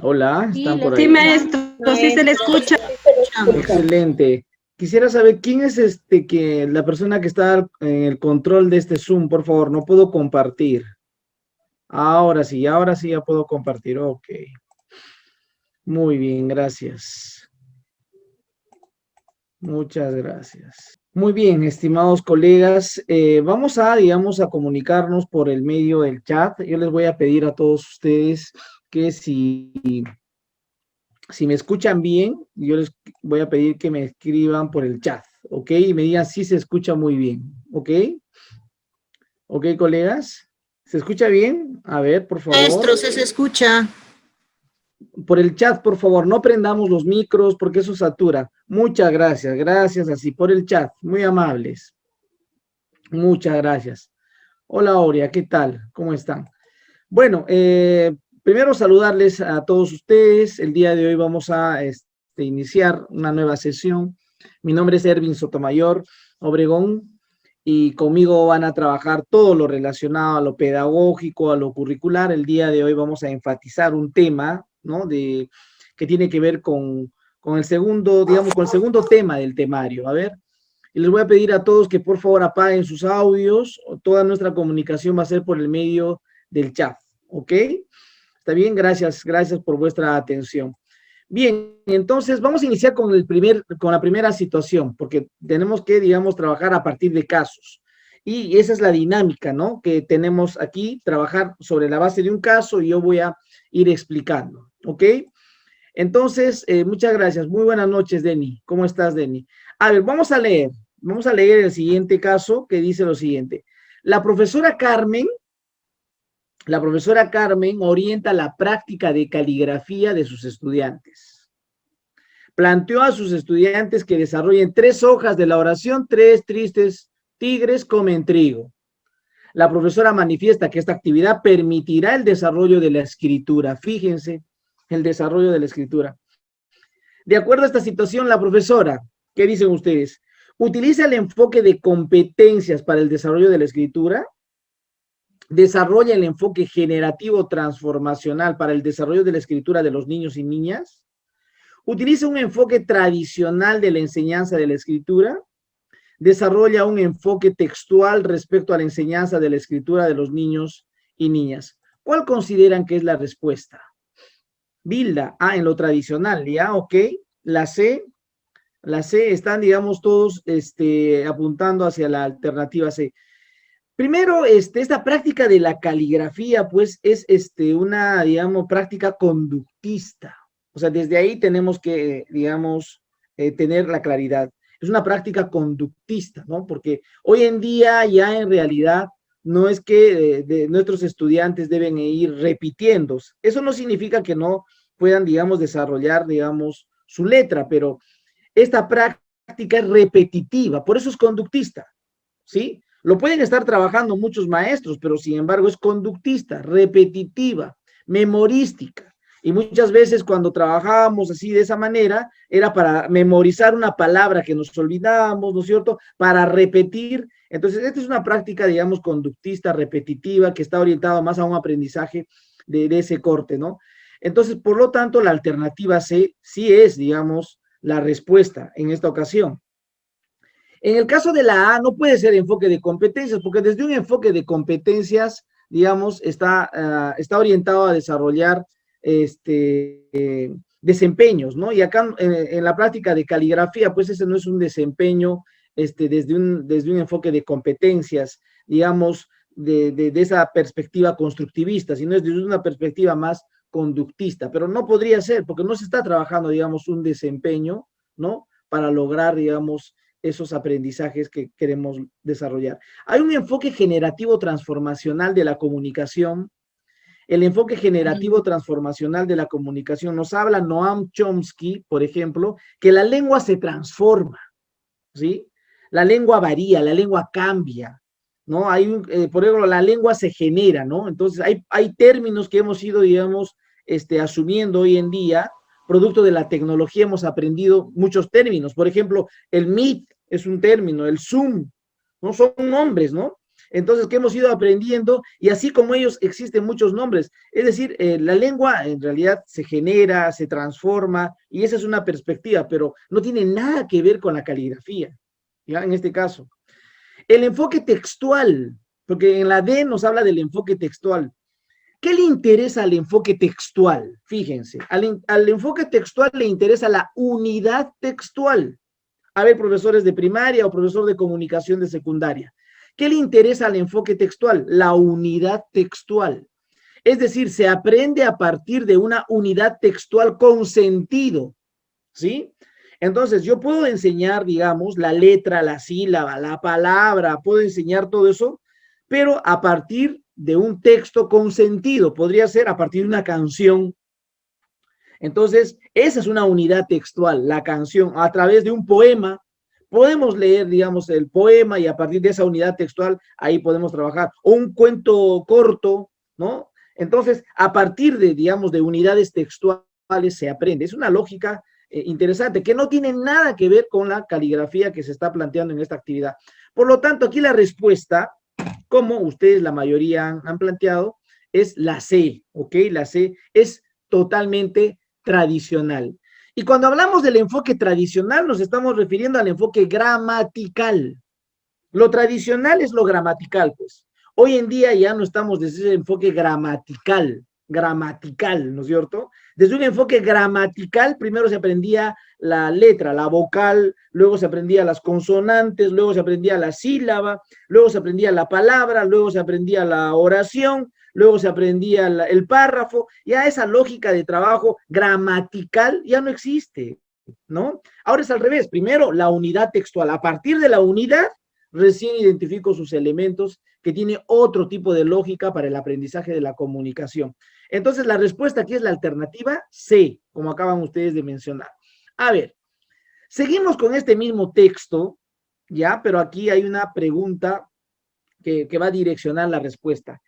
Hola, ¿están por Sí, ahí? maestro, sí se le escucha. Excelente. Quisiera saber quién es la persona que está en el control de este Zoom, por favor, no puedo compartir. Ahora sí ya puedo compartir. Ok. Muy bien, gracias. Muchas gracias. Muy bien, estimados colegas, vamos a, digamos, a comunicarnos por el medio del chat. Yo les voy a pedir a todos ustedes que si me escuchan bien, yo les voy a pedir que me escriban por el chat, ¿ok? Y me digan si se escucha muy bien, ¿ok? ¿Ok, colegas? ¿Se escucha bien? A ver, por Maestro, favor. se escucha. Por el chat, por favor, no prendamos los micros porque eso satura. Muchas gracias, gracias así, por el chat, muy amables. Muchas gracias. Hola, Aurea, ¿qué tal? ¿Cómo están? Bueno, primero saludarles a todos ustedes. El día de hoy vamos a iniciar una nueva sesión. Mi nombre es Ervin Sotomayor Obregón y conmigo van a trabajar todo lo relacionado a lo pedagógico, a lo curricular. El día de hoy vamos a enfatizar un tema, ¿no? Que tiene que ver con el segundo, digamos, con el segundo tema del temario. A ver, y les voy a pedir a todos que por favor apaguen sus audios. Toda nuestra comunicación va a ser por el medio del chat, ¿ok? Está bien, gracias, gracias por vuestra atención. Bien, entonces vamos a iniciar con la primera situación, porque tenemos que, digamos, trabajar a partir de casos. Y esa es la dinámica, ¿no? Que tenemos aquí, trabajar sobre la base de un caso y yo voy a ir explicando, ¿ok? Entonces, muchas gracias. Muy buenas noches, Denny. ¿Cómo estás, Denny? A ver, vamos a leer el siguiente caso que dice lo siguiente. La profesora Carmen orienta la práctica de caligrafía de sus estudiantes. Planteó a sus estudiantes que desarrollen 3 hojas de la oración, 3 tristes tigres comen trigo. La profesora manifiesta que esta actividad permitirá el desarrollo de la escritura. Fíjense, el desarrollo de la escritura. De acuerdo a esta situación, la profesora, ¿qué dicen ustedes? Utiliza el enfoque de competencias para el desarrollo de la escritura, desarrolla el enfoque generativo transformacional para el desarrollo de la escritura de los niños y niñas, utiliza un enfoque tradicional de la enseñanza de la escritura, desarrolla un enfoque textual respecto a la enseñanza de la escritura de los niños y niñas. ¿Cuál consideran que es la respuesta? Bilda, en lo tradicional, ya, ok, la C, están, digamos, todos apuntando hacia la alternativa C. Primero, esta práctica de la caligrafía, pues, es una, digamos, práctica conductista. O sea, desde ahí tenemos que, digamos, tener la claridad. Es una práctica conductista, ¿no? Porque hoy en día ya en realidad no es que nuestros estudiantes deben ir repitiendo. Eso no significa que no puedan, digamos, desarrollar, digamos, su letra, pero esta práctica es repetitiva, por eso es conductista, ¿sí? Lo pueden estar trabajando muchos maestros, pero sin embargo es conductista, repetitiva, memorística. Y muchas veces cuando trabajábamos así de esa manera, era para memorizar una palabra que nos olvidábamos, ¿no es cierto? Para repetir. Entonces, esta es una práctica, digamos, conductista, repetitiva, que está orientada más a un aprendizaje de ese corte, ¿no? Entonces, por lo tanto, la alternativa C sí es, digamos, la respuesta en esta ocasión. En el caso de la A, no puede ser enfoque de competencias, porque desde un enfoque de competencias, digamos, está orientado a desarrollar desempeños, ¿no? Y acá en la práctica de caligrafía, pues ese no es un desempeño desde un enfoque de competencias, digamos, de esa perspectiva constructivista, sino es desde una perspectiva más conductista, pero no podría ser, porque no se está trabajando, digamos, un desempeño, ¿no? Para lograr, digamos, esos aprendizajes que queremos desarrollar. Hay un enfoque generativo transformacional de la comunicación. El enfoque generativo transformacional de la comunicación nos habla Noam Chomsky, por ejemplo, que la lengua se transforma, ¿sí? La lengua varía, la lengua cambia, ¿no? Por ejemplo, la lengua se genera, ¿no? Entonces, hay términos que hemos ido, digamos, asumiendo hoy en día, producto de la tecnología hemos aprendido muchos términos. Por ejemplo, el Meet es un término, el Zoom, ¿no? Son nombres, ¿no? Entonces, que hemos ido aprendiendo, y así como ellos existen muchos nombres. Es decir, la lengua en realidad se genera, se transforma, y esa es una perspectiva, pero no tiene nada que ver con la caligrafía, ¿ya? En este caso. El enfoque textual, porque en la D nos habla del enfoque textual. ¿Qué le interesa al enfoque textual? Fíjense, al enfoque textual le interesa la unidad textual. A ver, profesores de primaria o profesor de comunicación de secundaria. ¿Qué le interesa al enfoque textual? La unidad textual. Es decir, se aprende a partir de una unidad textual con sentido, ¿sí? Entonces, yo puedo enseñar, digamos, la letra, la sílaba, la palabra, puedo enseñar todo eso, pero a partir de un texto con sentido. Podría ser a partir de una canción. Entonces, esa es una unidad textual, la canción, a través de un poema. Podemos leer, digamos, el poema y a partir de esa unidad textual, ahí podemos trabajar. O un cuento corto, ¿no? Entonces, a partir de, digamos, de unidades textuales se aprende. Es una lógica interesante que no tiene nada que ver con la caligrafía que se está planteando en esta actividad. Por lo tanto, aquí la respuesta, como ustedes la mayoría han planteado, es la C, ¿ok? La C es totalmente tradicional. Y cuando hablamos del enfoque tradicional, nos estamos refiriendo al enfoque gramatical. Lo tradicional es lo gramatical, pues. Hoy en día ya no estamos desde ese enfoque gramatical, ¿no es cierto? Desde un enfoque gramatical, primero se aprendía la letra, la vocal, luego se aprendía las consonantes, luego se aprendía la sílaba, luego se aprendía la palabra, luego se aprendía la oración, luego se aprendía el párrafo. Ya esa lógica de trabajo gramatical ya no existe, ¿no? Ahora es al revés, primero la unidad textual, a partir de la unidad recién identifico sus elementos que tiene otro tipo de lógica para el aprendizaje de la comunicación. Entonces, la respuesta aquí es la alternativa C, como acaban ustedes de mencionar. A ver, seguimos con este mismo texto, ¿ya? Pero aquí hay una pregunta que va a direccionar la respuesta.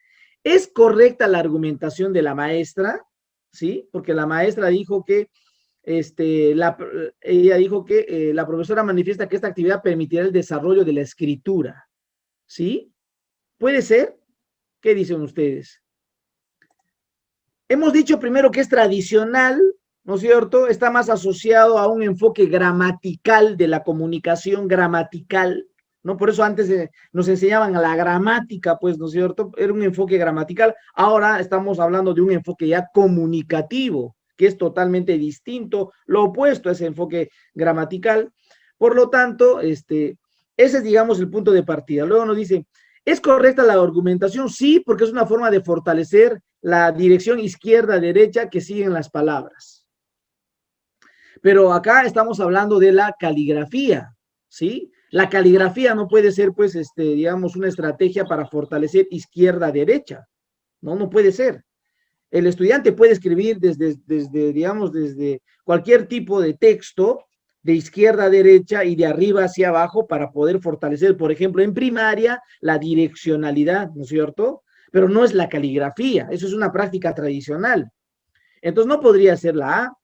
¿Es correcta la argumentación de la maestra? ¿Sí? Porque la maestra dijo que ella dijo que la profesora manifiesta que esta actividad permitirá el desarrollo de la escritura. ¿Sí? ¿Puede ser? ¿Qué dicen ustedes? Hemos dicho primero que es tradicional, ¿no es cierto? Está más asociado a un enfoque gramatical de la comunicación gramatical, ¿no? Por eso antes nos enseñaban a la gramática, pues, ¿no es cierto? Era un enfoque gramatical. Ahora estamos hablando de un enfoque ya comunicativo, que es totalmente distinto, lo opuesto a ese enfoque gramatical. Por lo tanto, ese es, digamos, el punto de partida. Luego nos dice, ¿es correcta la argumentación? Sí, porque es una forma de fortalecer la dirección izquierda-derecha que siguen las palabras. Pero acá estamos hablando de la caligrafía, ¿sí? La caligrafía no puede ser, pues, digamos, una estrategia para fortalecer izquierda-derecha. No, no puede ser. El estudiante puede escribir digamos, desde cualquier tipo de texto, de izquierda a derecha y de arriba hacia abajo para poder fortalecer, por ejemplo, en primaria, la direccionalidad, ¿no es cierto? Pero no es la caligrafía, eso es una práctica tradicional. Entonces no podría ser la A.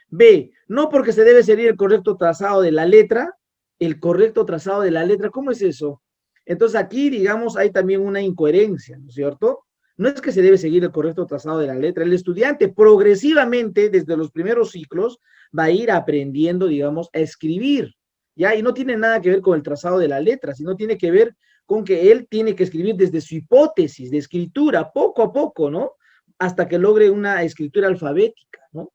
B, no porque se debe seguir el correcto trazado de la letra, el correcto trazado de la letra, ¿cómo es eso? Entonces aquí, digamos, hay también una incoherencia, ¿no es cierto? No es que se debe seguir el correcto trazado de la letra, el estudiante progresivamente, desde los primeros ciclos, va a ir aprendiendo, digamos, a escribir, ¿ya? Y no tiene nada que ver con el trazado de la letra, sino tiene que ver con que él tiene que escribir desde su hipótesis de escritura, poco a poco, ¿no? Hasta que logre una escritura alfabética, ¿no?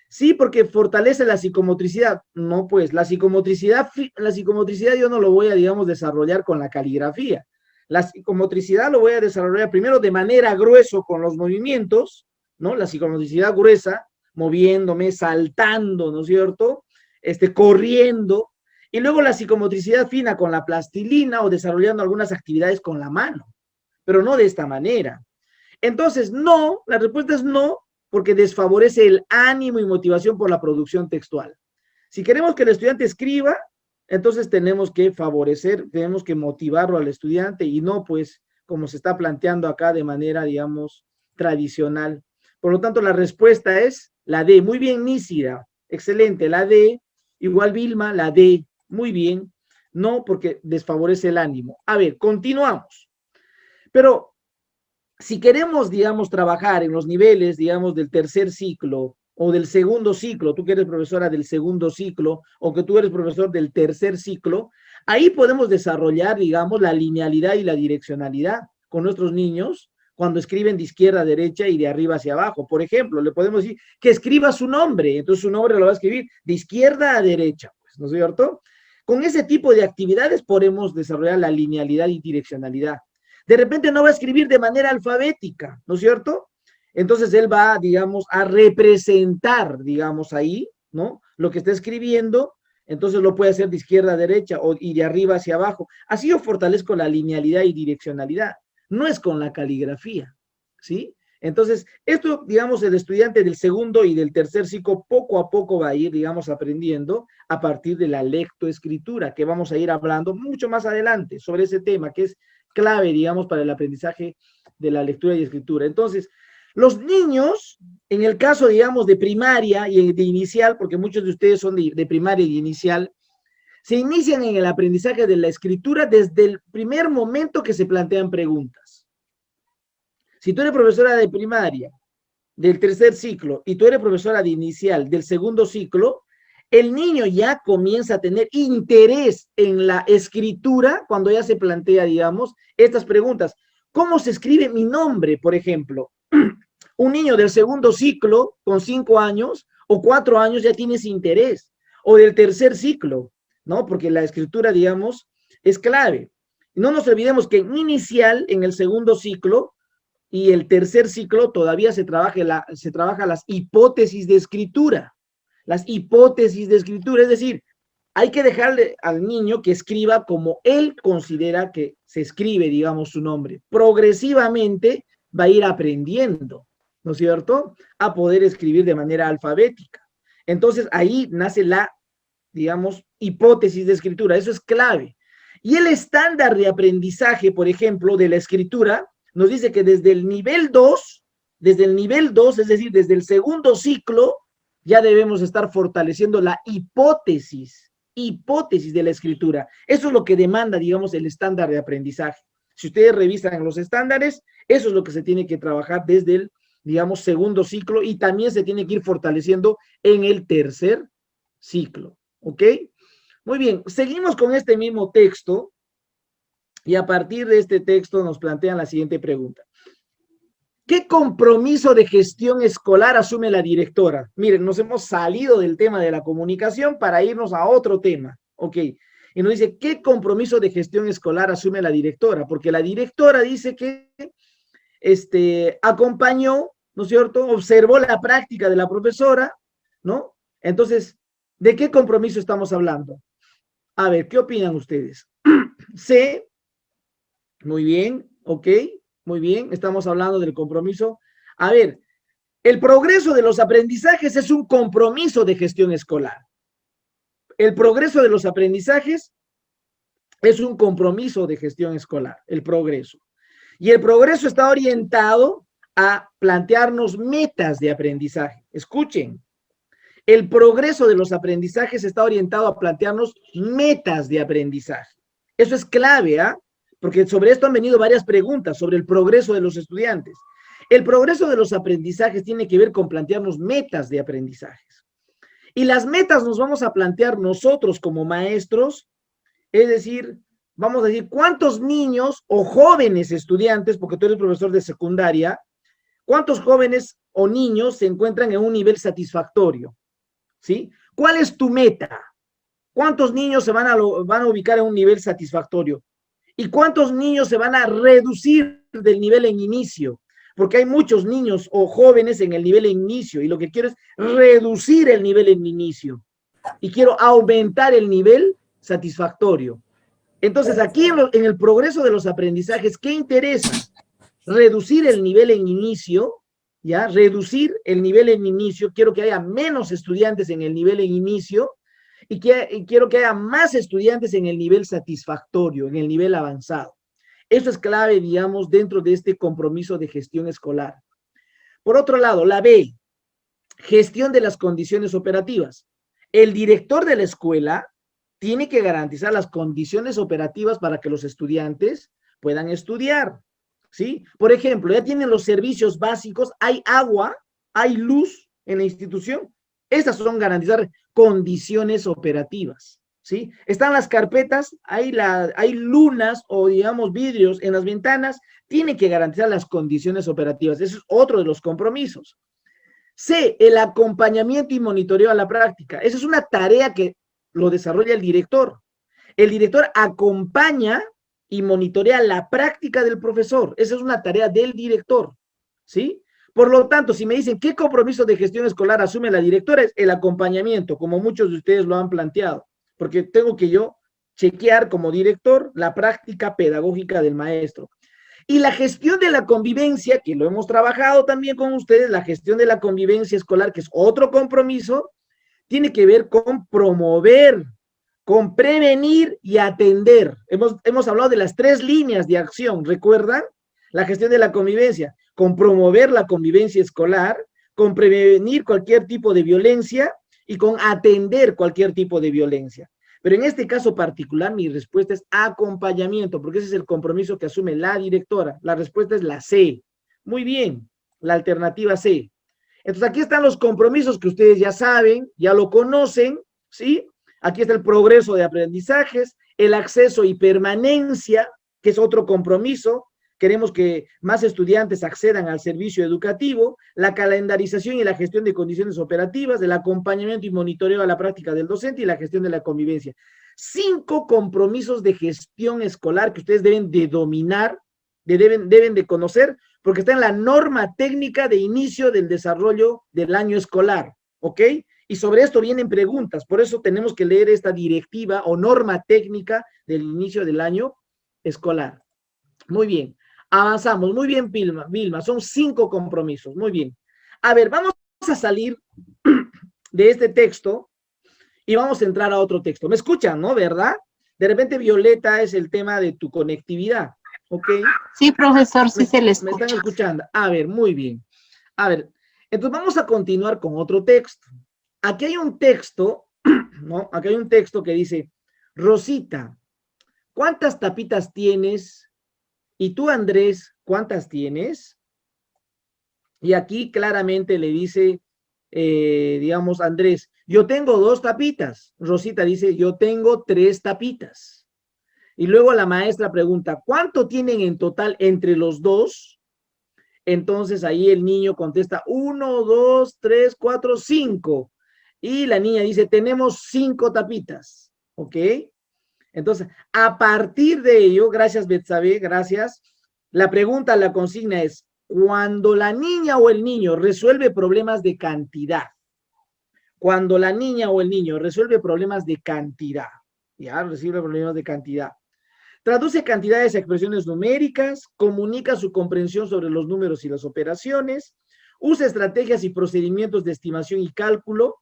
Sí, porque fortalece la psicomotricidad. No, pues la psicomotricidad yo no lo voy a, digamos, desarrollar con la caligrafía. La psicomotricidad lo voy a desarrollar primero de manera grueso con los movimientos, ¿no? La psicomotricidad gruesa, moviéndome, saltando, ¿no es cierto? Corriendo. Y luego la psicomotricidad fina con la plastilina o desarrollando algunas actividades con la mano, pero no de esta manera. Entonces, no, la respuesta es no, porque desfavorece el ánimo y motivación por la producción textual. Si queremos que el estudiante escriba, entonces tenemos que favorecer, tenemos que motivarlo al estudiante y no, pues, como se está planteando acá de manera, digamos, tradicional. Por lo tanto, la respuesta es la D. Muy bien, Nísida. Excelente, la D. Igual Vilma, la D. Muy bien. No, porque desfavorece el ánimo. A ver, continuamos. Pero si queremos, digamos, trabajar en los niveles, digamos, del tercer ciclo o del segundo ciclo, tú que eres profesora del segundo ciclo o que tú eres profesor del tercer ciclo, ahí podemos desarrollar, digamos, la linealidad y la direccionalidad con nuestros niños cuando escriben de izquierda a derecha y de arriba hacia abajo. Por ejemplo, le podemos decir que escriba su nombre, entonces su nombre lo va a escribir de izquierda a derecha, pues, ¿no es cierto? Con ese tipo de actividades podemos desarrollar la linealidad y direccionalidad. De repente no va a escribir de manera alfabética, ¿no es cierto? Entonces él va, digamos, a representar, digamos, ahí, ¿no? Lo que está escribiendo, entonces lo puede hacer de izquierda a derecha y de arriba hacia abajo. Así yo fortalezco la linealidad y direccionalidad. No es con la caligrafía, ¿sí? Entonces, esto, digamos, el estudiante del segundo y del tercer ciclo poco a poco va a ir, digamos, aprendiendo a partir de la lectoescritura, que vamos a ir hablando mucho más adelante sobre ese tema, que es clave, digamos, para el aprendizaje de la lectura y escritura. Entonces, los niños, en el caso, digamos, de primaria y de inicial, porque muchos de ustedes son de primaria y inicial, se inician en el aprendizaje de la escritura desde el primer momento que se plantean preguntas. Si tú eres profesora de primaria, del tercer ciclo, y tú eres profesora de inicial, del segundo ciclo, el niño ya comienza a tener interés en la escritura cuando ya se plantea, digamos, estas preguntas. ¿Cómo se escribe mi nombre, por ejemplo? Un niño del segundo ciclo, con 5 años o 4 años, ya tiene ese interés. O del tercer ciclo, ¿no? Porque la escritura, digamos, es clave. No nos olvidemos que en inicial, en el segundo ciclo, y el tercer ciclo todavía se trabaja las hipótesis de escritura. Las hipótesis de escritura, es decir, hay que dejarle al niño que escriba como él considera que se escribe, digamos, su nombre. Progresivamente va a ir aprendiendo, ¿no es cierto?, a poder escribir de manera alfabética. Entonces ahí nace la, digamos, hipótesis de escritura. Eso es clave. Y el estándar de aprendizaje, por ejemplo, de la escritura, nos dice que desde el nivel 2, es decir, desde el segundo ciclo, ya debemos estar fortaleciendo la hipótesis de la escritura. Eso es lo que demanda, digamos, el estándar de aprendizaje. Si ustedes revisan los estándares, eso es lo que se tiene que trabajar desde el, digamos, segundo ciclo y también se tiene que ir fortaleciendo en el tercer ciclo. ¿Ok? Muy bien, seguimos con este mismo texto. Y a partir de este texto nos plantean la siguiente pregunta. ¿Qué compromiso de gestión escolar asume la directora? Miren, nos hemos salido del tema de la comunicación para irnos a otro tema. Ok. Y nos dice, ¿qué compromiso de gestión escolar asume la directora? Porque la directora dice que acompañó, ¿no es cierto? Observó la práctica de la profesora, ¿no? Entonces, ¿de qué compromiso estamos hablando? A ver, ¿qué opinan ustedes? C. Muy bien, ok, muy bien, estamos hablando del compromiso. A ver, el progreso de los aprendizajes es un compromiso de gestión escolar. El progreso de los aprendizajes es un compromiso de gestión escolar, el progreso. Y el progreso está orientado a plantearnos metas de aprendizaje. Escuchen, el progreso de los aprendizajes está orientado a plantearnos metas de aprendizaje. Eso es clave, ¿ah? Porque sobre esto han venido varias preguntas sobre el progreso de los estudiantes. El progreso de los aprendizajes tiene que ver con plantearnos metas de aprendizajes. Y las metas nos vamos a plantear nosotros como maestros, es decir, vamos a decir cuántos niños o jóvenes estudiantes, porque tú eres profesor de secundaria, cuántos jóvenes o niños se encuentran en un nivel satisfactorio, ¿sí? ¿Cuál es tu meta? ¿Cuántos niños se van a ubicar en un nivel satisfactorio? ¿Y cuántos niños se van a reducir del nivel en inicio? Porque hay muchos niños o jóvenes en el nivel en inicio y lo que quiero es reducir el nivel en inicio y quiero aumentar el nivel satisfactorio. Entonces, aquí en el progreso de los aprendizajes, ¿qué interesa? Reducir el nivel en inicio, ¿ya? Reducir el nivel en inicio. Quiero que haya menos estudiantes en el nivel en inicio y quiero que haya más estudiantes en el nivel satisfactorio, en el nivel avanzado. Eso es clave, digamos, dentro de este compromiso de gestión escolar. Por otro lado, la B, gestión de las condiciones operativas. El director de la escuela tiene que garantizar las condiciones operativas para que los estudiantes puedan estudiar. ¿sí? Por ejemplo, ya tienen los servicios básicos, hay agua, hay luz en la institución. Esas son garantizar condiciones operativas, ¿sí? Están las carpetas, hay lunas o, digamos, vidrios en las ventanas, tiene que garantizar las condiciones operativas. Ese es otro de los compromisos. C, el acompañamiento y monitoreo a la práctica. Esa es una tarea que lo desarrolla el director. El director acompaña y monitorea la práctica del profesor. Esa es una tarea del director, ¿sí? Por lo tanto, si me dicen qué compromiso de gestión escolar asume la directora, es el acompañamiento, como muchos de ustedes lo han planteado, porque tengo que yo chequear como director la práctica pedagógica del maestro. Y la gestión de la convivencia, que lo hemos trabajado también con ustedes, la gestión de la convivencia escolar, que es otro compromiso, tiene que ver con promover, con prevenir y atender. Hemos hablado de las 3 líneas de acción, ¿recuerdan? La gestión de la convivencia, con promover la convivencia escolar, con prevenir cualquier tipo de violencia y con atender cualquier tipo de violencia. Pero en este caso particular, mi respuesta es acompañamiento, porque ese es el compromiso que asume la directora. La respuesta es la C. Muy bien, la alternativa C. Entonces, aquí están los compromisos que ustedes ya saben, ya lo conocen, ¿sí? Aquí está el progreso de aprendizajes, el acceso y permanencia, que es otro compromiso. Queremos que más estudiantes accedan al servicio educativo, la calendarización y la gestión de condiciones operativas, el acompañamiento y monitoreo a la práctica del docente y la gestión de la convivencia. 5 compromisos de gestión escolar que ustedes deben de dominar, deben de conocer, porque está en la norma técnica de inicio del desarrollo del año escolar, ¿ok? Y sobre esto vienen preguntas, por eso tenemos que leer esta directiva o norma técnica del inicio del año escolar. Muy bien, avanzamos, muy bien, Vilma, son 5 compromisos, muy bien. A ver, vamos a salir de este texto y vamos a entrar a otro texto. ¿Me escuchan, no, verdad? De repente, Violeta, es el tema de tu conectividad, ¿ok? Sí, profesor, sí se le ¿Me están escucha. escuchando? A ver, muy bien. A ver, entonces vamos a continuar con otro texto. Aquí hay un texto, ¿no? Aquí hay un texto que dice, Rosita, ¿cuántas tapitas tienes? Y tú, Andrés, ¿cuántas tienes? Y aquí claramente le dice, digamos, Andrés, yo tengo 2 tapitas. Rosita dice, yo tengo 3 tapitas. Y luego la maestra pregunta, ¿cuánto tienen en total entre los dos? Entonces ahí el niño contesta 1, 2, 3, 4, 5. Y la niña dice, tenemos 5 tapitas. ¿Ok? Entonces, a partir de ello, gracias Betsabe, gracias. La pregunta, la consigna es, cuando la niña o el niño resuelve problemas de cantidad, cuando la niña o el niño resuelve problemas de cantidad, ya, resuelve problemas de cantidad, traduce cantidades a expresiones numéricas, comunica su comprensión sobre los números y las operaciones, usa estrategias y procedimientos de estimación y cálculo,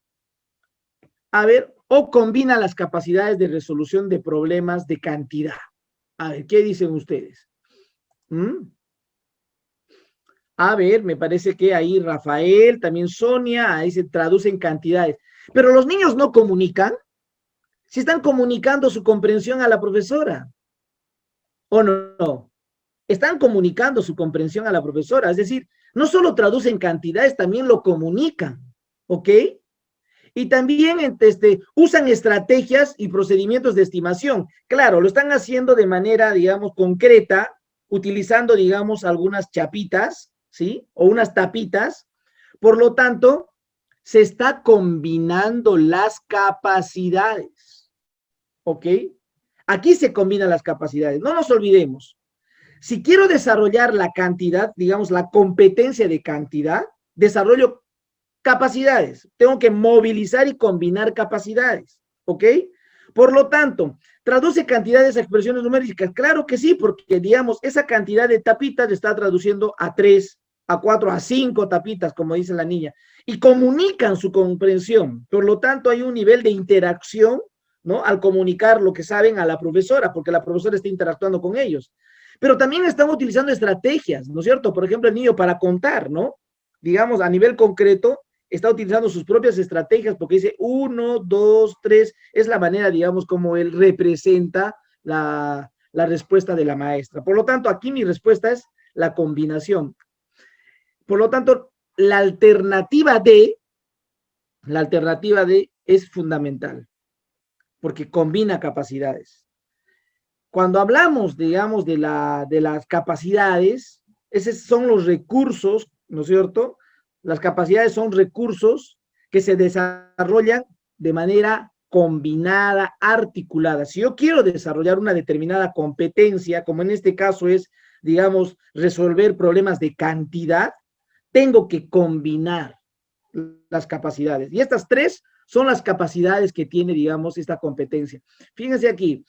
a ver, o combina las capacidades de resolución de problemas de cantidad. A ver, ¿qué dicen ustedes? A ver, me parece que ahí Rafael, también Sonia, ahí se traducen cantidades. Pero los niños no comunican, si están comunicando su comprensión a la profesora, ¿o no? Están comunicando su comprensión a la profesora, es decir, no solo traducen cantidades, también lo comunican, ¿ok? Y también usan estrategias y procedimientos de estimación. Claro, lo están haciendo de manera, digamos, concreta, utilizando, digamos, algunas chapitas, ¿sí? O unas tapitas. Por lo tanto, se está combinando las capacidades, ¿ok? Aquí se combinan las capacidades. No nos olvidemos. Si quiero desarrollar la cantidad, digamos, la competencia de cantidad, desarrollo capacidades. Tengo que movilizar y combinar capacidades, ¿ok? Por lo tanto, traduce cantidades a expresiones numéricas. Claro que sí, porque, digamos, esa cantidad de tapitas está traduciendo a 3, a 4, a 5 tapitas, como dice la niña, y comunican su comprensión. Por lo tanto, hay un nivel de interacción, ¿no? Al comunicar lo que saben a la profesora, porque la profesora está interactuando con ellos. Pero también están utilizando estrategias, ¿no es cierto? Por ejemplo, el niño para contar, ¿no? Digamos, a nivel concreto, está utilizando sus propias estrategias porque dice 1, 2, 3, es la manera, digamos, como él representa la respuesta de la maestra. Por lo tanto, aquí mi respuesta es la combinación. Por lo tanto, la alternativa D es fundamental, porque combina capacidades. Cuando hablamos, digamos, de las capacidades, esos son los recursos, ¿no es cierto? Las capacidades son recursos que se desarrollan de manera combinada, articulada. Si yo quiero desarrollar una determinada competencia, como en este caso es, digamos, resolver problemas de cantidad, tengo que combinar las capacidades. Y estas tres son las capacidades que tiene, digamos, esta competencia. Fíjense aquí.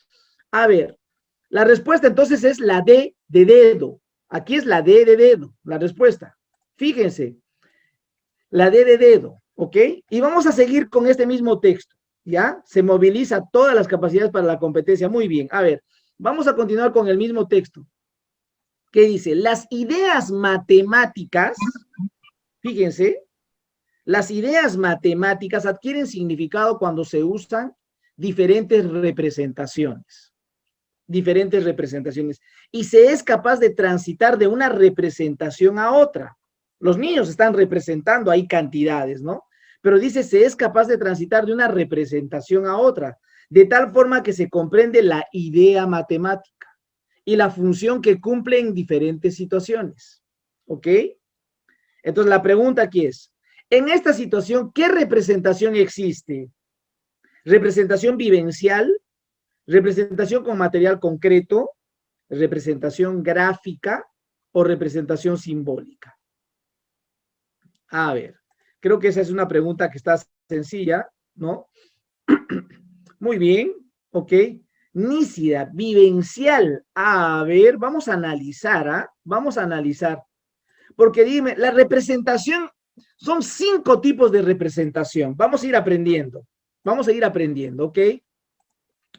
A ver, la respuesta entonces es la D de dedo. Aquí es la D de dedo, la respuesta. Fíjense, la D de dedo, ¿ok? Y vamos a seguir con este mismo texto, ¿ya? Se moviliza todas las capacidades para la competencia. Muy bien, a ver, vamos a continuar con el mismo texto. ¿Qué dice? Las ideas matemáticas, fíjense, las ideas matemáticas adquieren significado cuando se usan diferentes representaciones. Y se es capaz de transitar de una representación a otra. Los niños están representando ahí cantidades, ¿no? Pero dice, se es capaz de transitar de una representación a otra, de tal forma que se comprende la idea matemática y la función que cumple en diferentes situaciones, ¿ok? Entonces la pregunta aquí es, en esta situación, ¿qué representación existe? ¿Representación vivencial? ¿Representación con material concreto? ¿Representación gráfica? ¿O representación simbólica? A ver, creo que esa es una pregunta que está sencilla, ¿no? Muy bien, ok. Nícida, vivencial. A ver, vamos a analizar, ¿ah? Vamos a analizar. Porque dime, la representación, son 5 tipos de representación. Vamos a ir aprendiendo. Vamos a ir aprendiendo, ¿ok?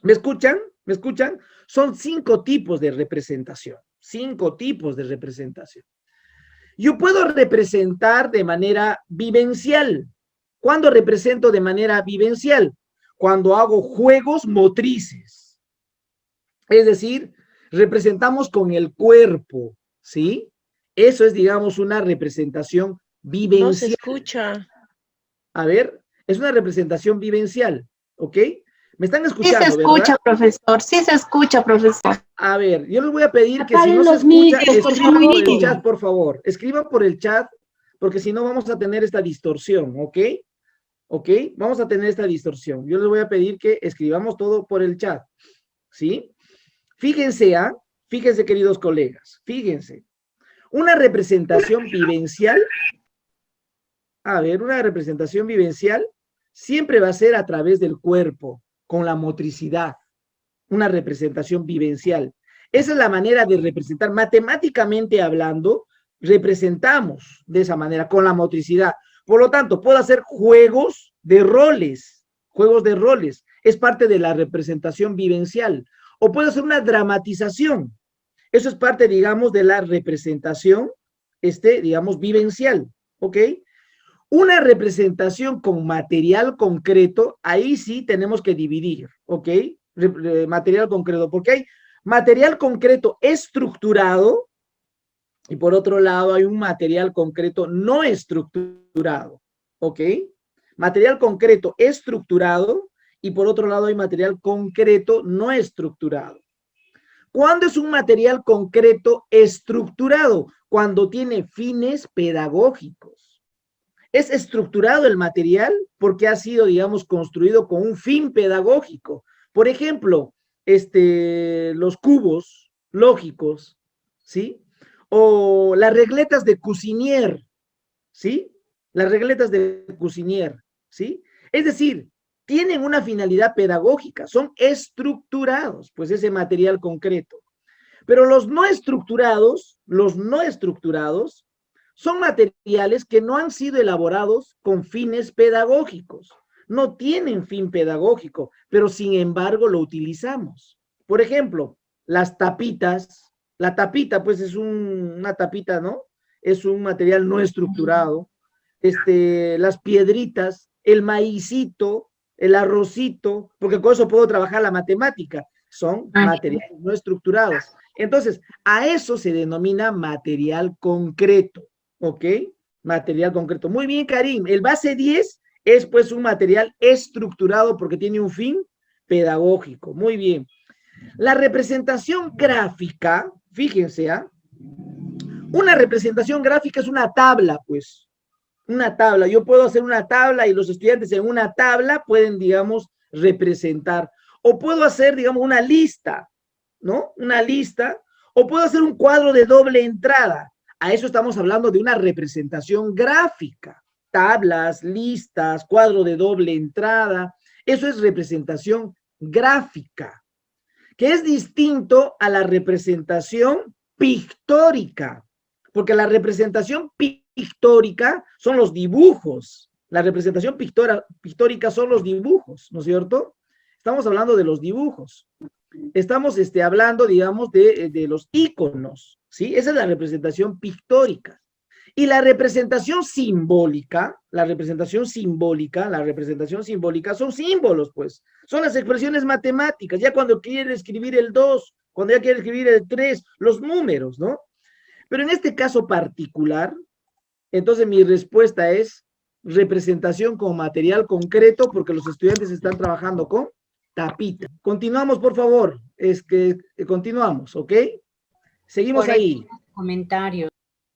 ¿Me escuchan? ¿Me escuchan? Son 5 tipos de representación. 5 tipos de representación. Yo puedo representar de manera vivencial. ¿Cuándo represento de manera vivencial? Cuando hago juegos motrices. Es decir, representamos con el cuerpo, ¿sí? Eso es, digamos, una representación vivencial. No se escucha. A ver, es una representación vivencial, ¿ok? ¿Me están escuchando, Sí se escucha, verdad? profesor, sí se escucha, profesor. A ver, yo les voy a pedir que si Apaguen no se los escucha, micros, por escriban por el favor. chat, por favor. Escriban por el chat, porque si no vamos a tener esta distorsión, ¿ok? ¿Ok? Vamos a tener esta distorsión. Yo les voy a pedir que escribamos todo por el chat, ¿sí? Fíjense, ¿ah? Fíjense, queridos colegas, fíjense. Una representación vivencial, a ver, una representación vivencial siempre va a ser a través del cuerpo, con la motricidad. Una representación vivencial. Esa es la manera de representar. Matemáticamente hablando, representamos de esa manera, con la motricidad. Por lo tanto, puedo hacer juegos de roles. Juegos de roles. Es parte de la representación vivencial. O puedo hacer una dramatización. Eso es parte, digamos, de la representación, digamos, vivencial. ¿Ok? Una representación con material concreto, ahí sí tenemos que dividir. ¿Ok? Material concreto, porque hay material concreto estructurado y por otro lado hay un material concreto no estructurado, ¿ok? Material concreto estructurado y por otro lado hay material concreto no estructurado. ¿Cuándo es un material concreto estructurado? Cuando tiene fines pedagógicos. Es estructurado el material porque ha sido, digamos, construido con un fin pedagógico. Por ejemplo, los cubos lógicos, ¿sí? O las regletas de Cuisinier, ¿sí? Las regletas de Cuisinier, ¿sí? Es decir, tienen una finalidad pedagógica, son estructurados, pues ese material concreto. Pero los no estructurados son materiales que no han sido elaborados con fines pedagógicos. No tienen fin pedagógico, pero sin embargo lo utilizamos. Por ejemplo, las tapitas. La tapita, pues es una tapita, ¿no? Es un material no estructurado. Las piedritas, el maicito, el arrocito, porque con eso puedo trabajar la matemática. son materiales no estructurados. Entonces, a eso se denomina material concreto, ¿ok? Material concreto. Muy bien, Karim. El base 10 es pues un material estructurado porque tiene un fin pedagógico. Muy bien. La representación gráfica, fíjense, ¿ah? Una representación gráfica es una tabla, pues. Una tabla. Yo puedo hacer una tabla y los estudiantes en una tabla pueden, digamos, representar. O puedo hacer, digamos, una lista, ¿no? Una lista. O puedo hacer un cuadro de doble entrada. A eso estamos hablando de una representación gráfica. Tablas, listas, cuadro de doble entrada. Eso es representación gráfica, que es distinto a la representación pictórica, porque la representación pictórica son los dibujos, la representación pictórica son los dibujos, ¿no es cierto? Estamos hablando de los dibujos, estamos hablando, digamos, de los íconos, ¿sí? Esa es la representación pictórica. Y la representación simbólica son símbolos, pues. Son las expresiones matemáticas. Ya cuando quiere escribir el 2, cuando ya quiere escribir el 3, los números, ¿no? Pero en este caso particular, entonces mi respuesta es representación con material concreto, porque los estudiantes están trabajando con tapita. Continuamos, por favor. Continuamos, ¿ok? Seguimos ahí. Comentarios.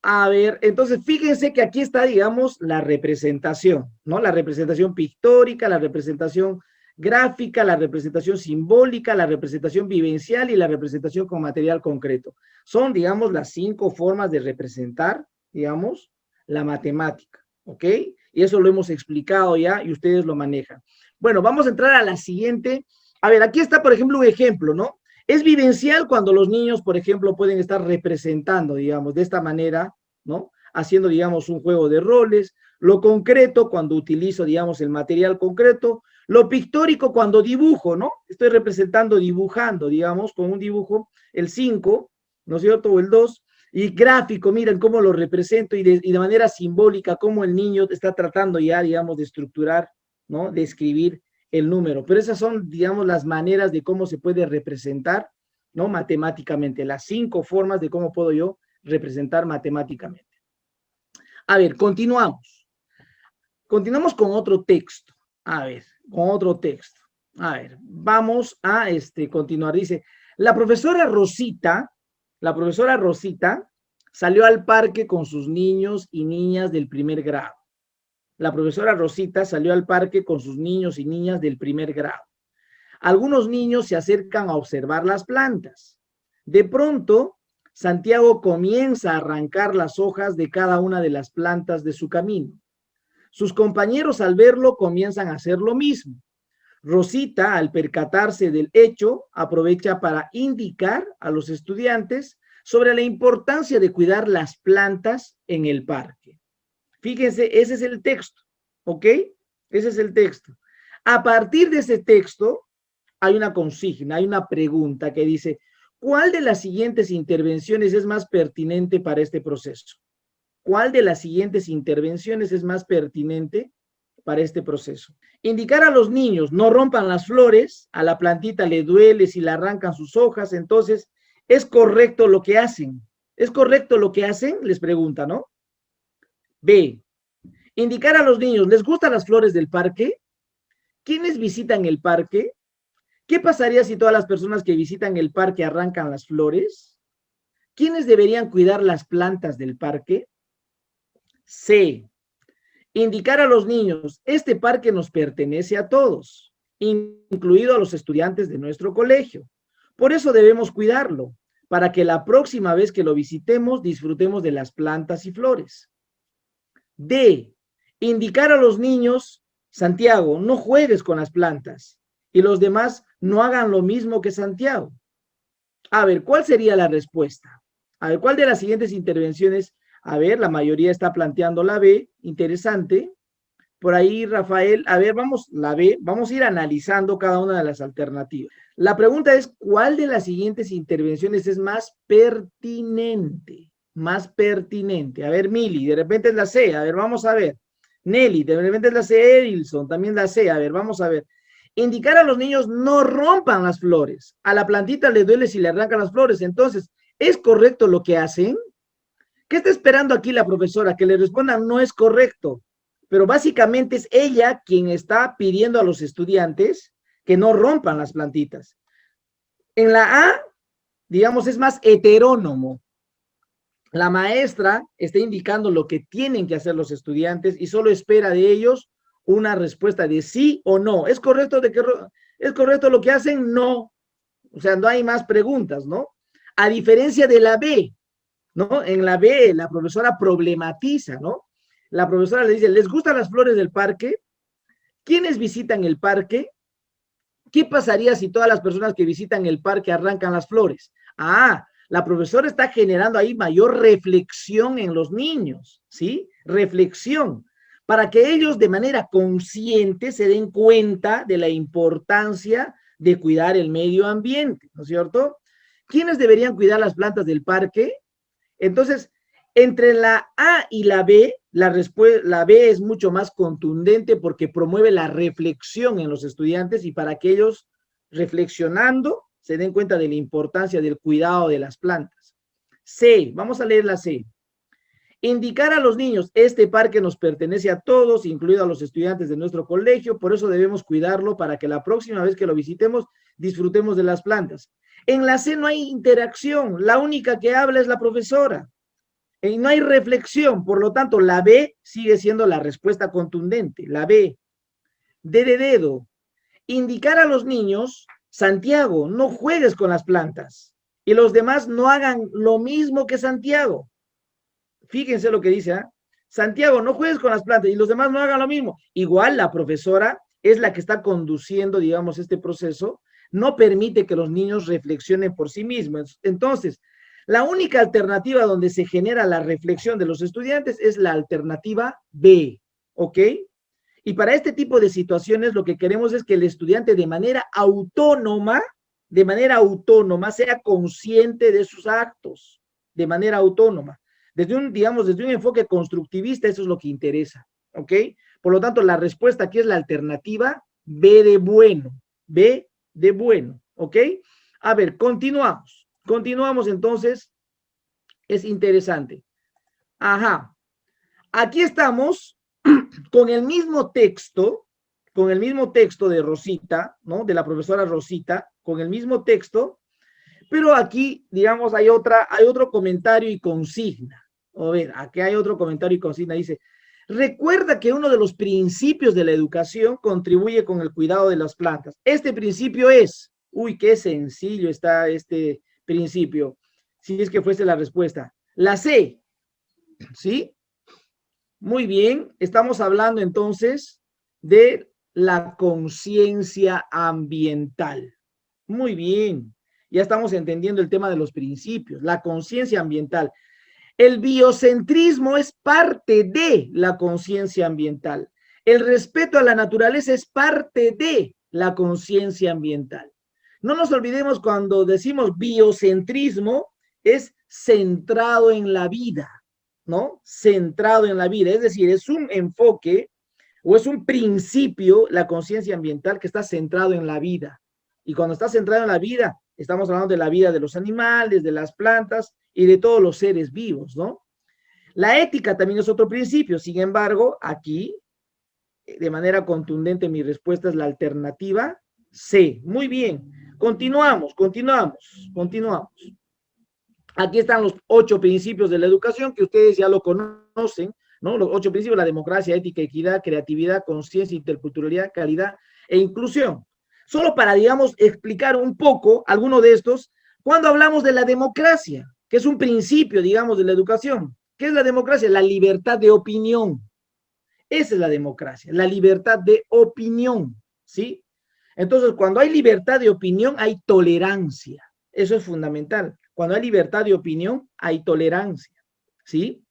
A ver, entonces fíjense que aquí está, digamos, la representación, ¿no? La representación pictórica, la representación gráfica, la representación simbólica, la representación vivencial y la representación con material concreto. Son, digamos, las 5 formas de representar, digamos, la matemática, ¿ok? Y eso lo hemos explicado ya y ustedes lo manejan. Bueno, vamos a entrar a la siguiente. A ver, aquí está, por ejemplo, un ejemplo, ¿no? Es vivencial cuando los niños, por ejemplo, pueden estar representando, digamos, de esta manera, ¿no? Haciendo, digamos, un juego de roles. Lo concreto cuando utilizo, digamos, el material concreto. Lo pictórico cuando dibujo, ¿no? Estoy representando, dibujando, digamos, con un dibujo, el 5, ¿no es cierto? O el 2. Y gráfico, miren cómo lo represento y de manera simbólica, cómo el niño está tratando ya, digamos, de estructurar, ¿no? De escribir el número, pero esas son, digamos, las maneras de cómo se puede representar, ¿no? Matemáticamente, las 5 formas de cómo puedo yo representar matemáticamente. A ver, continuamos. Continuamos con otro texto. A ver, con otro texto. A ver, vamos a continuar. Dice, la profesora Rosita salió al parque con sus niños y niñas del primer grado. La profesora Rosita salió al parque con sus niños y niñas del primer grado. Algunos niños se acercan a observar las plantas. De pronto, Santiago comienza a arrancar las hojas de cada una de las plantas de su camino. Sus compañeros al verlo comienzan a hacer lo mismo. Rosita, al percatarse del hecho, aprovecha para indicar a los estudiantes sobre la importancia de cuidar las plantas en el parque. Fíjense, ese es el texto, ¿ok? Ese es el texto. A partir de ese texto, hay una consigna, hay una pregunta que dice, ¿cuál de las siguientes intervenciones es más pertinente para este proceso? ¿Cuál de las siguientes intervenciones es más pertinente para este proceso? Indicar a los niños, no rompan las flores, a la plantita le duele si le arrancan sus hojas, entonces, ¿es correcto lo que hacen? ¿Es correcto lo que hacen? Les pregunta, ¿no? B, indicar a los niños, ¿les gustan las flores del parque? ¿Quiénes visitan el parque? ¿Qué pasaría si todas las personas que visitan el parque arrancan las flores? ¿Quiénes deberían cuidar las plantas del parque? C, indicar a los niños, este parque nos pertenece a todos, incluido a los estudiantes de nuestro colegio. Por eso debemos cuidarlo, para que la próxima vez que lo visitemos disfrutemos de las plantas y flores. D, indicar a los niños, Santiago, no juegues con las plantas y los demás no hagan lo mismo que Santiago. A ver, ¿cuál sería la respuesta? A ver, ¿cuál de las siguientes intervenciones? A ver, la mayoría está planteando la B, interesante. Por ahí, Rafael, a ver, vamos, la B, vamos a ir analizando cada una de las alternativas. La pregunta es, ¿cuál de las siguientes intervenciones es más pertinente? Más pertinente. A ver, Mili, de repente es la C. A ver, vamos a ver. Nelly, de repente es la C. Edilson, también la C. A ver, vamos a ver. Indicar a los niños no rompan las flores. A la plantita le duele si le arrancan las flores. Entonces, ¿es correcto lo que hacen? ¿Qué está esperando aquí la profesora? Que le respondan no es correcto. Pero básicamente es ella quien está pidiendo a los estudiantes que no rompan las plantitas. En la A, digamos, es más heterónomo. La maestra está indicando lo que tienen que hacer los estudiantes y solo espera de ellos una respuesta de sí o no. ¿Es correcto, ¿es correcto lo que hacen? No. O sea, no hay más preguntas, ¿no? A diferencia de la B, ¿no? En la B, la profesora problematiza, ¿no? La profesora le dice, ¿les gustan las flores del parque? ¿Quiénes visitan el parque? ¿Qué pasaría si todas las personas que visitan el parque arrancan las flores? Ah, la profesora está generando ahí mayor reflexión en los niños, ¿sí? Reflexión, para que ellos de manera consciente se den cuenta de la importancia de cuidar el medio ambiente, ¿no es cierto? ¿Quiénes deberían cuidar las plantas del parque? Entonces, entre la A y la B, la B es mucho más contundente porque promueve la reflexión en los estudiantes y para que ellos, reflexionando, se den cuenta de la importancia del cuidado de las plantas. C, vamos a leer la C. Indicar a los niños, este parque nos pertenece a todos, incluido a los estudiantes de nuestro colegio, por eso debemos cuidarlo para que la próxima vez que lo visitemos, disfrutemos de las plantas. En la C no hay interacción, la única que habla es la profesora. Y no hay reflexión, por lo tanto, la B sigue siendo la respuesta contundente, la B. D de dedo. Indicar a los niños, Santiago, no juegues con las plantas. Y los demás no hagan lo mismo que Santiago. Fíjense lo que dice, ¿eh? Santiago, no juegues con las plantas y los demás no hagan lo mismo. Igual la profesora es la que está conduciendo, digamos, este proceso, no permite que los niños reflexionen por sí mismos. Entonces, la única alternativa donde se genera la reflexión de los estudiantes es la alternativa B, ¿ok? Y para este tipo de situaciones lo que queremos es que el estudiante de manera autónoma sea consciente de sus actos, de manera autónoma. Desde un enfoque constructivista, eso es lo que interesa, ¿ok? Por lo tanto, la respuesta aquí es la alternativa B de bueno, B de bueno, ¿ok? A ver, continuamos. Continuamos entonces, es interesante. Ajá, aquí estamos con el mismo texto de Rosita, ¿no? De la profesora Rosita, con el mismo texto, pero aquí, digamos, hay otro comentario y consigna. A ver, aquí hay otro comentario y consigna, dice, recuerda que uno de los principios de la educación contribuye con el cuidado de las plantas. Este principio es, uy, qué sencillo está este principio, si es que fuese la respuesta. La C, ¿sí? Muy bien, estamos hablando entonces de la conciencia ambiental. Muy bien, ya estamos entendiendo el tema de los principios, la conciencia ambiental. El biocentrismo es parte de la conciencia ambiental. El respeto a la naturaleza es parte de la conciencia ambiental. No nos olvidemos cuando decimos biocentrismo, es centrado en la vida, ¿no? Centrado en la vida, es decir, es un enfoque o es un principio, la conciencia ambiental, que está centrado en la vida. Y cuando está centrado en la vida, estamos hablando de la vida de los animales, de las plantas y de todos los seres vivos, ¿no? La ética también es otro principio, sin embargo, aquí, de manera contundente, mi respuesta es la alternativa C. Muy bien, continuamos. Aquí están los 8 principios de la educación que ustedes ya lo conocen, ¿no? Los 8 principios: la democracia, ética, equidad, creatividad, conciencia, interculturalidad, calidad e inclusión. Solo para, digamos, explicar un poco alguno de estos, cuando hablamos de la democracia, que es un principio, digamos, de la educación. ¿Qué es la democracia? La libertad de opinión. Esa es la democracia, la libertad de opinión, ¿sí? Entonces, cuando hay libertad de opinión, hay tolerancia. Eso es fundamental. Cuando hay libertad de opinión, hay tolerancia, ¿sí?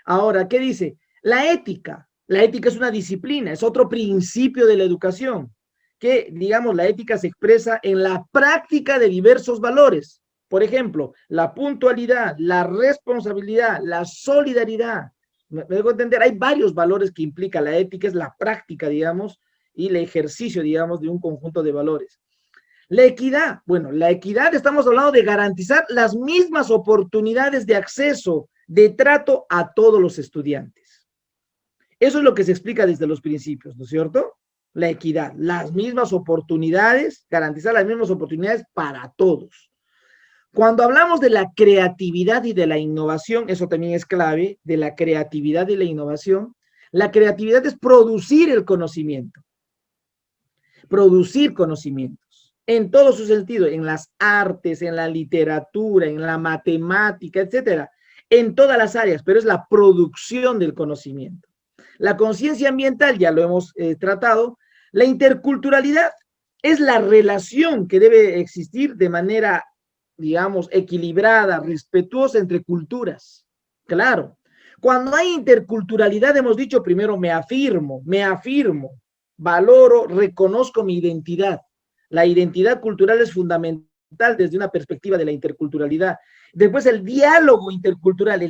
Ahora, ¿qué dice? La ética. La ética es una disciplina, es otro principio de la educación, que, digamos, la ética se expresa en la práctica de diversos valores. Por ejemplo, la puntualidad, la responsabilidad, la solidaridad. ¿Me dejo entender? Hay varios valores que implica la ética, es la práctica, digamos, y el ejercicio, digamos, de un conjunto de valores. La equidad, bueno, la equidad estamos hablando de garantizar las mismas oportunidades de acceso, de trato a todos los estudiantes. Eso es lo que se explica desde los principios, ¿no es cierto? La equidad, las mismas oportunidades, garantizar las mismas oportunidades para todos. Cuando hablamos de la creatividad y de la innovación, eso también es clave, de la creatividad y la innovación, la creatividad es producir el conocimiento, producir conocimientos, en todo su sentido, en las artes, en la literatura, en la matemática, etcétera, en todas las áreas, pero es la producción del conocimiento. La conciencia ambiental, ya lo hemos tratado, la interculturalidad es la relación que debe existir de manera, digamos, equilibrada, respetuosa entre culturas. Claro, cuando hay interculturalidad hemos dicho primero me afirmo, valoro, reconozco mi identidad. La identidad cultural es fundamental desde una perspectiva de la interculturalidad. Después el diálogo intercultural,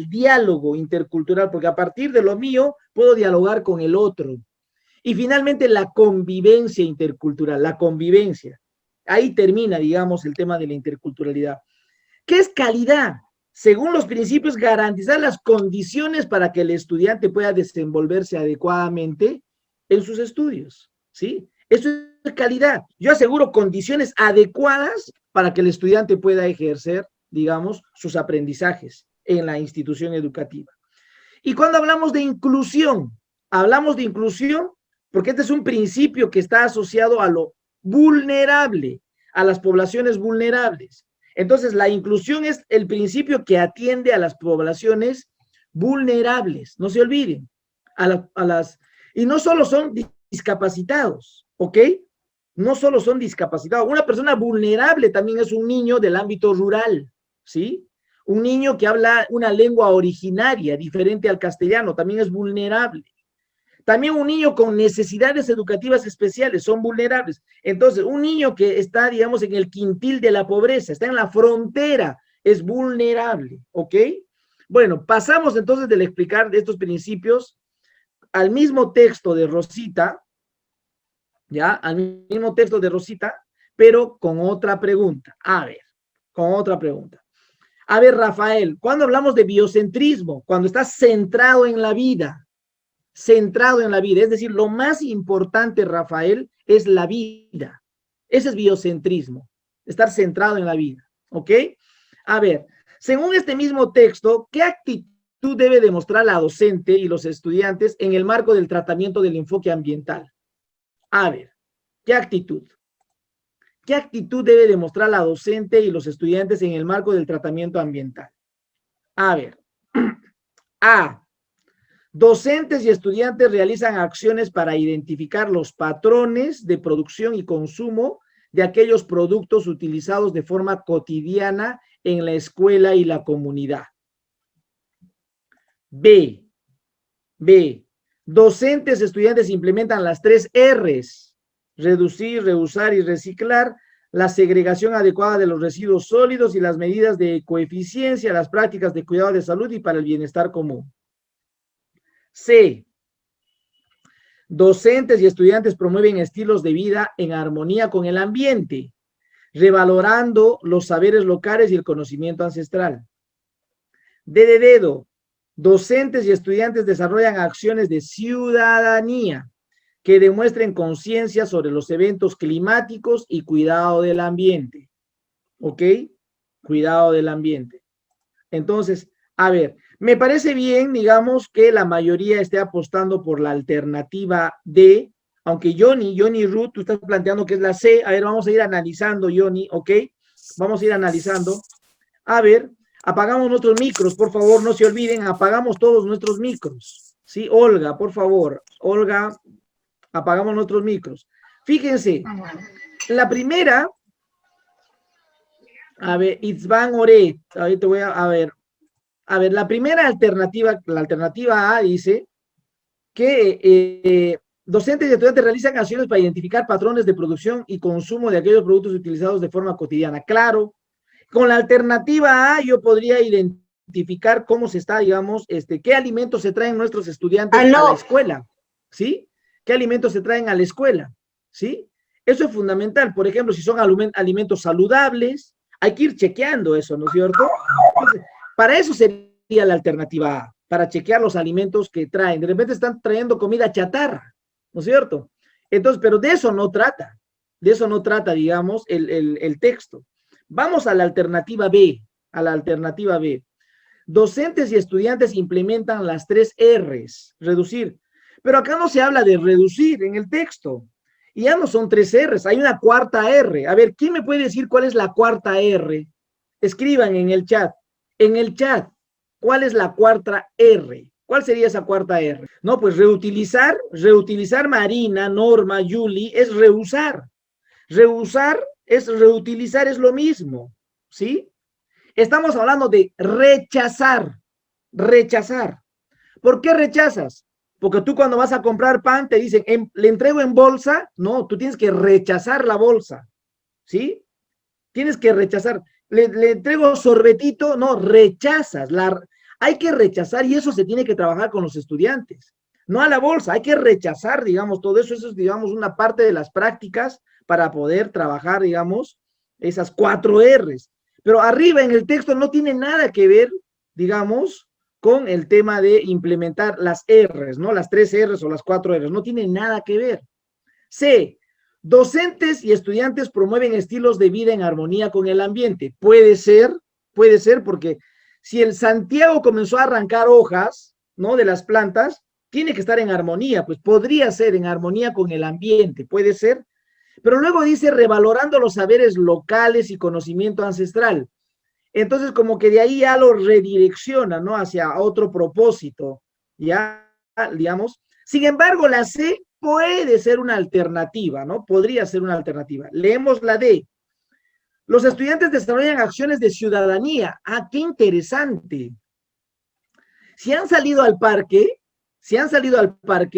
porque a partir de lo mío puedo dialogar con el otro. Y finalmente la convivencia intercultural, la convivencia. Ahí termina, digamos, el tema de la interculturalidad. ¿Qué es calidad? Según los principios, garantizar las condiciones para que el estudiante pueda desenvolverse adecuadamente en sus estudios, ¿sí? Eso es calidad. Yo aseguro condiciones adecuadas para que el estudiante pueda ejercer, digamos, sus aprendizajes en la institución educativa. Y cuando hablamos de inclusión porque este es un principio que está asociado a lo vulnerable, a las poblaciones vulnerables. Entonces, la inclusión es el principio que atiende a las poblaciones vulnerables, no se olviden, y no solo son discapacitados, ¿ok? No solo son discapacitados. Una persona vulnerable también es un niño del ámbito rural, ¿sí? Un niño que habla una lengua originaria diferente al castellano también es vulnerable. También un niño con necesidades educativas especiales son vulnerables. Entonces, un niño que está, digamos, en el quintil de la pobreza, está en la frontera, es vulnerable, ¿ok? Bueno, pasamos entonces del explicar de estos principios al mismo texto de Rosita, ¿ya? Al mismo texto de Rosita, pero con otra pregunta. A ver, con otra pregunta. A ver, Rafael, ¿cuándo hablamos de biocentrismo? Cuando estás centrado en la vida. Centrado en la vida, es decir, lo más importante, Rafael, es la vida. Ese es biocentrismo, estar centrado en la vida, ¿ok? A ver, según este mismo texto, ¿qué actitud debe demostrar la docente y los estudiantes en el marco del tratamiento del enfoque ambiental? A ver, ¿qué actitud? ¿Qué actitud debe demostrar la docente y los estudiantes en el marco del tratamiento ambiental? A ver, A. Docentes y estudiantes realizan acciones para identificar los patrones de producción y consumo de aquellos productos utilizados de forma cotidiana en la escuela y la comunidad. B. Docentes y estudiantes implementan las 3 R's: reducir, reusar y reciclar, la segregación adecuada de los residuos sólidos y las medidas de coeficiencia, las prácticas de cuidado de salud y para el bienestar común. C. Docentes y estudiantes promueven estilos de vida en armonía con el ambiente, revalorando los saberes locales y el conocimiento ancestral. D de dedo. Docentes y estudiantes desarrollan acciones de ciudadanía que demuestren conciencia sobre los eventos climáticos y cuidado del ambiente. ¿Ok? Cuidado del ambiente. Entonces, a ver, me parece bien, digamos, que la mayoría esté apostando por la alternativa D, aunque Johnny Ruth, tú estás planteando que es la C. A ver, vamos a ir analizando, Johnny, ¿ok? Vamos a ir analizando. A ver, apagamos nuestros micros, por favor, no se olviden, apagamos todos nuestros micros. Sí, Olga, por favor. Olga, apagamos nuestros micros. Fíjense, la primera, a ver, Itzvan Oret, ahí te voy a ver. A ver, la primera alternativa, la alternativa A dice que docentes y estudiantes realizan acciones para identificar patrones de producción y consumo de aquellos productos utilizados de forma cotidiana. Claro, con la alternativa A yo podría identificar cómo se está, digamos, qué alimentos se traen nuestros estudiantes a la escuela, ¿sí? qué alimentos se traen a la escuela, ¿sí? Eso es fundamental. Por ejemplo, si son alimentos saludables, hay que ir chequeando eso, ¿no es cierto? Entonces, para eso sería la alternativa A, para chequear los alimentos que traen. De repente están trayendo comida chatarra, ¿no es cierto? Entonces, pero de eso no trata, digamos, el texto. Vamos a la alternativa B, a la alternativa B. Docentes y estudiantes implementan las 3 R's, reducir. Pero acá no se habla de reducir en el texto. Y ya no son 3 R's, hay una cuarta R. A ver, ¿quién me puede decir cuál es la cuarta R? Escriban en el chat. En el chat, ¿cuál es la cuarta R? ¿Cuál sería esa cuarta R? No, pues reutilizar, Marina, Norma, Yuli, es reusar. Reusar es reutilizar, es lo mismo, ¿sí? Estamos hablando de rechazar, rechazar. ¿Por qué rechazas? Porque tú cuando vas a comprar pan te dicen, ¿le entrego en bolsa? No, tú tienes que rechazar la bolsa, ¿sí? Tienes que rechazar. ¿Le entrego sorbetito? No, rechazas. Hay que rechazar y eso se tiene que trabajar con los estudiantes. No a la bolsa, hay que rechazar, digamos, todo eso. Eso es, digamos, una parte de las prácticas para poder trabajar, digamos, esas 4 R's. Pero arriba en el texto no tiene nada que ver, digamos, con el tema de implementar las R's, ¿no? Las 3 R's o las 4 R's, no tiene nada que ver. C, docentes y estudiantes promueven estilos de vida en armonía con el ambiente. Puede ser, porque si el Santiago comenzó a arrancar hojas, ¿no? De las plantas, tiene que estar en armonía, pues podría ser en armonía con el ambiente, puede ser. Pero luego dice revalorando los saberes locales y conocimiento ancestral. Entonces, como que de ahí ya lo redirecciona, ¿no? Hacia otro propósito, ya, digamos. Sin embargo, la C puede ser una alternativa, ¿no? Podría ser una alternativa. Leemos la D. Los estudiantes desarrollan acciones de ciudadanía. Ah, qué interesante. Si han salido al parque,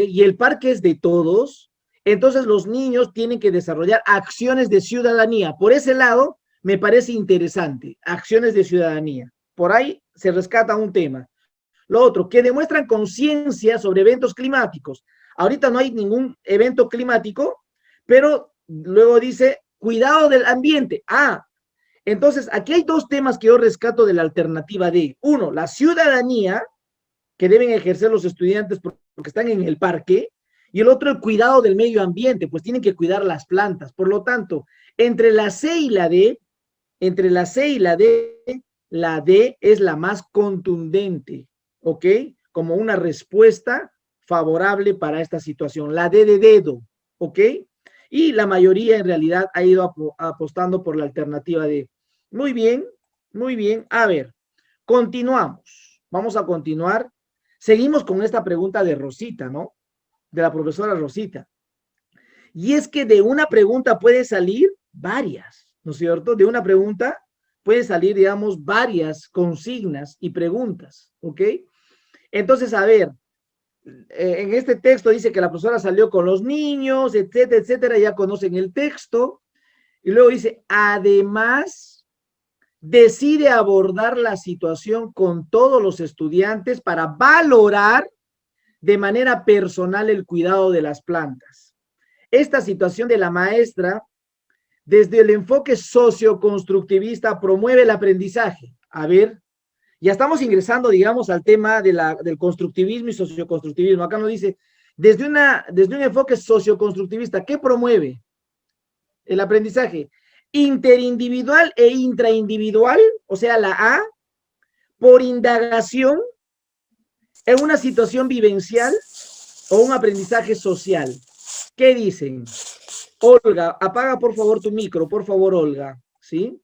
y el parque es de todos, entonces los niños tienen que desarrollar acciones de ciudadanía. Por ese lado, me parece interesante, acciones de ciudadanía. Por ahí se rescata un tema. Lo otro, que demuestran conciencia sobre eventos climáticos. Ahorita no hay ningún evento climático, pero luego dice cuidado del ambiente. Ah, entonces aquí hay 2 temas que yo rescato de la alternativa D. Uno, la ciudadanía que deben ejercer los estudiantes porque están en el parque, y el otro, el cuidado del medio ambiente, pues tienen que cuidar las plantas. Por lo tanto, entre la C y la D, la D es la más contundente, ¿ok? Como una respuesta favorable para esta situación. La D de dedo, ¿ok? Y la mayoría en realidad ha ido apostando por la alternativa D. Muy bien, muy bien. A ver, continuamos. Vamos a continuar. Seguimos con esta pregunta de Rosita, ¿no? De la profesora Rosita. Y es que de una pregunta puede salir varias, ¿no es cierto? De una pregunta puede salir, digamos, varias consignas y preguntas, ¿ok? Entonces, a ver, en este texto dice que la profesora salió con los niños, etcétera, etcétera, ya conocen el texto. Y luego dice, además, decide abordar la situación con todos los estudiantes para valorar de manera personal el cuidado de las plantas. Esta situación de la maestra, desde el enfoque socioconstructivista, promueve el aprendizaje. A ver, ya estamos ingresando, digamos, al tema del constructivismo y socioconstructivismo. Acá nos dice, desde un enfoque socioconstructivista, ¿qué promueve el aprendizaje? Interindividual e intraindividual, o sea, la A, por indagación en una situación vivencial o un aprendizaje social. ¿Qué dicen? Olga, apaga por favor tu micro, por favor, Olga, ¿sí?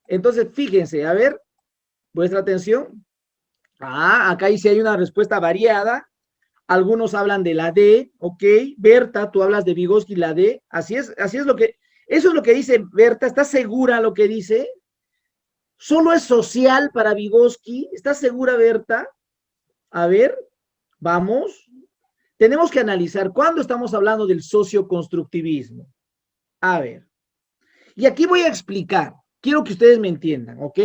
Entonces, fíjense, a ver, vuestra atención. Ah, acá dice hay una respuesta variada. Algunos hablan de la D, ok. Berta, tú hablas de Vygotsky, la D. Así es eso es lo que dice Berta. ¿Estás segura lo que dice? ¿Solo es social para Vygotsky? ¿Estás segura, Berta? A ver, vamos. Tenemos que analizar cuándo estamos hablando del socioconstructivismo. A ver. Y aquí voy a explicar. Quiero que ustedes me entiendan, ¿ok?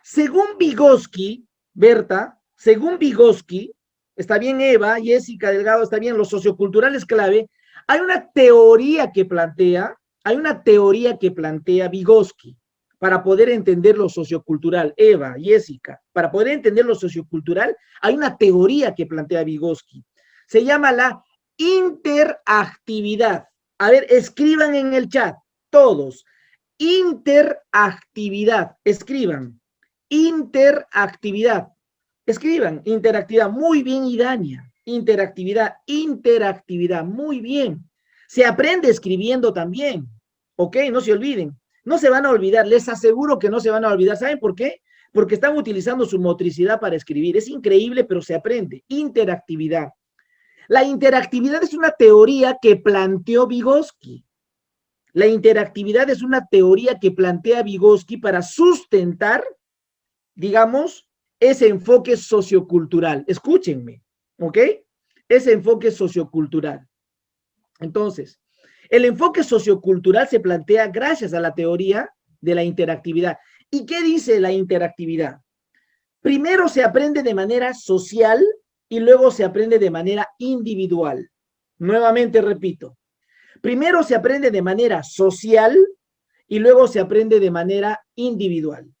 Según Vygotsky, Berta, según Vygotsky, está bien Eva, Jessica Delgado, está bien, lo sociocultural es clave. Hay una teoría que plantea Vygotsky para poder entender lo sociocultural. Eva, Jessica, para poder entender lo sociocultural, hay una teoría que plantea Vygotsky. Se llama la interactividad. A ver, escriban en el chat, todos. Interactividad, escriban. Interactividad. Escriban, interactividad. Muy bien, Idania. Interactividad, interactividad. Muy bien. Se aprende escribiendo también. ¿Ok? No se olviden. No se van a olvidar. Les aseguro que no se van a olvidar. ¿Saben por qué? Porque están utilizando su motricidad para escribir. Es increíble, pero se aprende. Interactividad. La interactividad es una teoría que planteó Vygotsky. La interactividad es una teoría que plantea Vygotsky para sustentar, digamos, ese enfoque sociocultural. Escúchenme, ¿ok? Ese enfoque sociocultural. Entonces, el enfoque sociocultural se plantea gracias a la teoría de la interactividad. ¿Y qué dice la interactividad? Primero se aprende de manera social y luego se aprende de manera individual. Nuevamente repito, primero se aprende de manera social y luego se aprende de manera individual.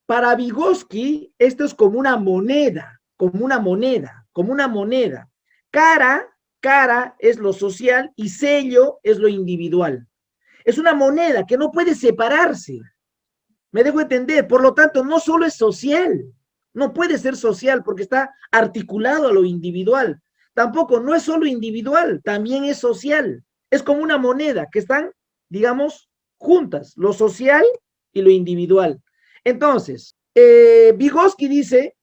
Para Vygotsky, esto es como una moneda, como una moneda, como una moneda. Cara es lo social y sello es lo individual. Es una moneda que no puede separarse. Me dejo entender, por lo tanto, no solo es social, no puede ser social porque está articulado a lo individual. Tampoco no es solo individual, también es social. Es como una moneda que están, digamos, juntas, lo social y lo individual. Entonces, Vygotsky dice,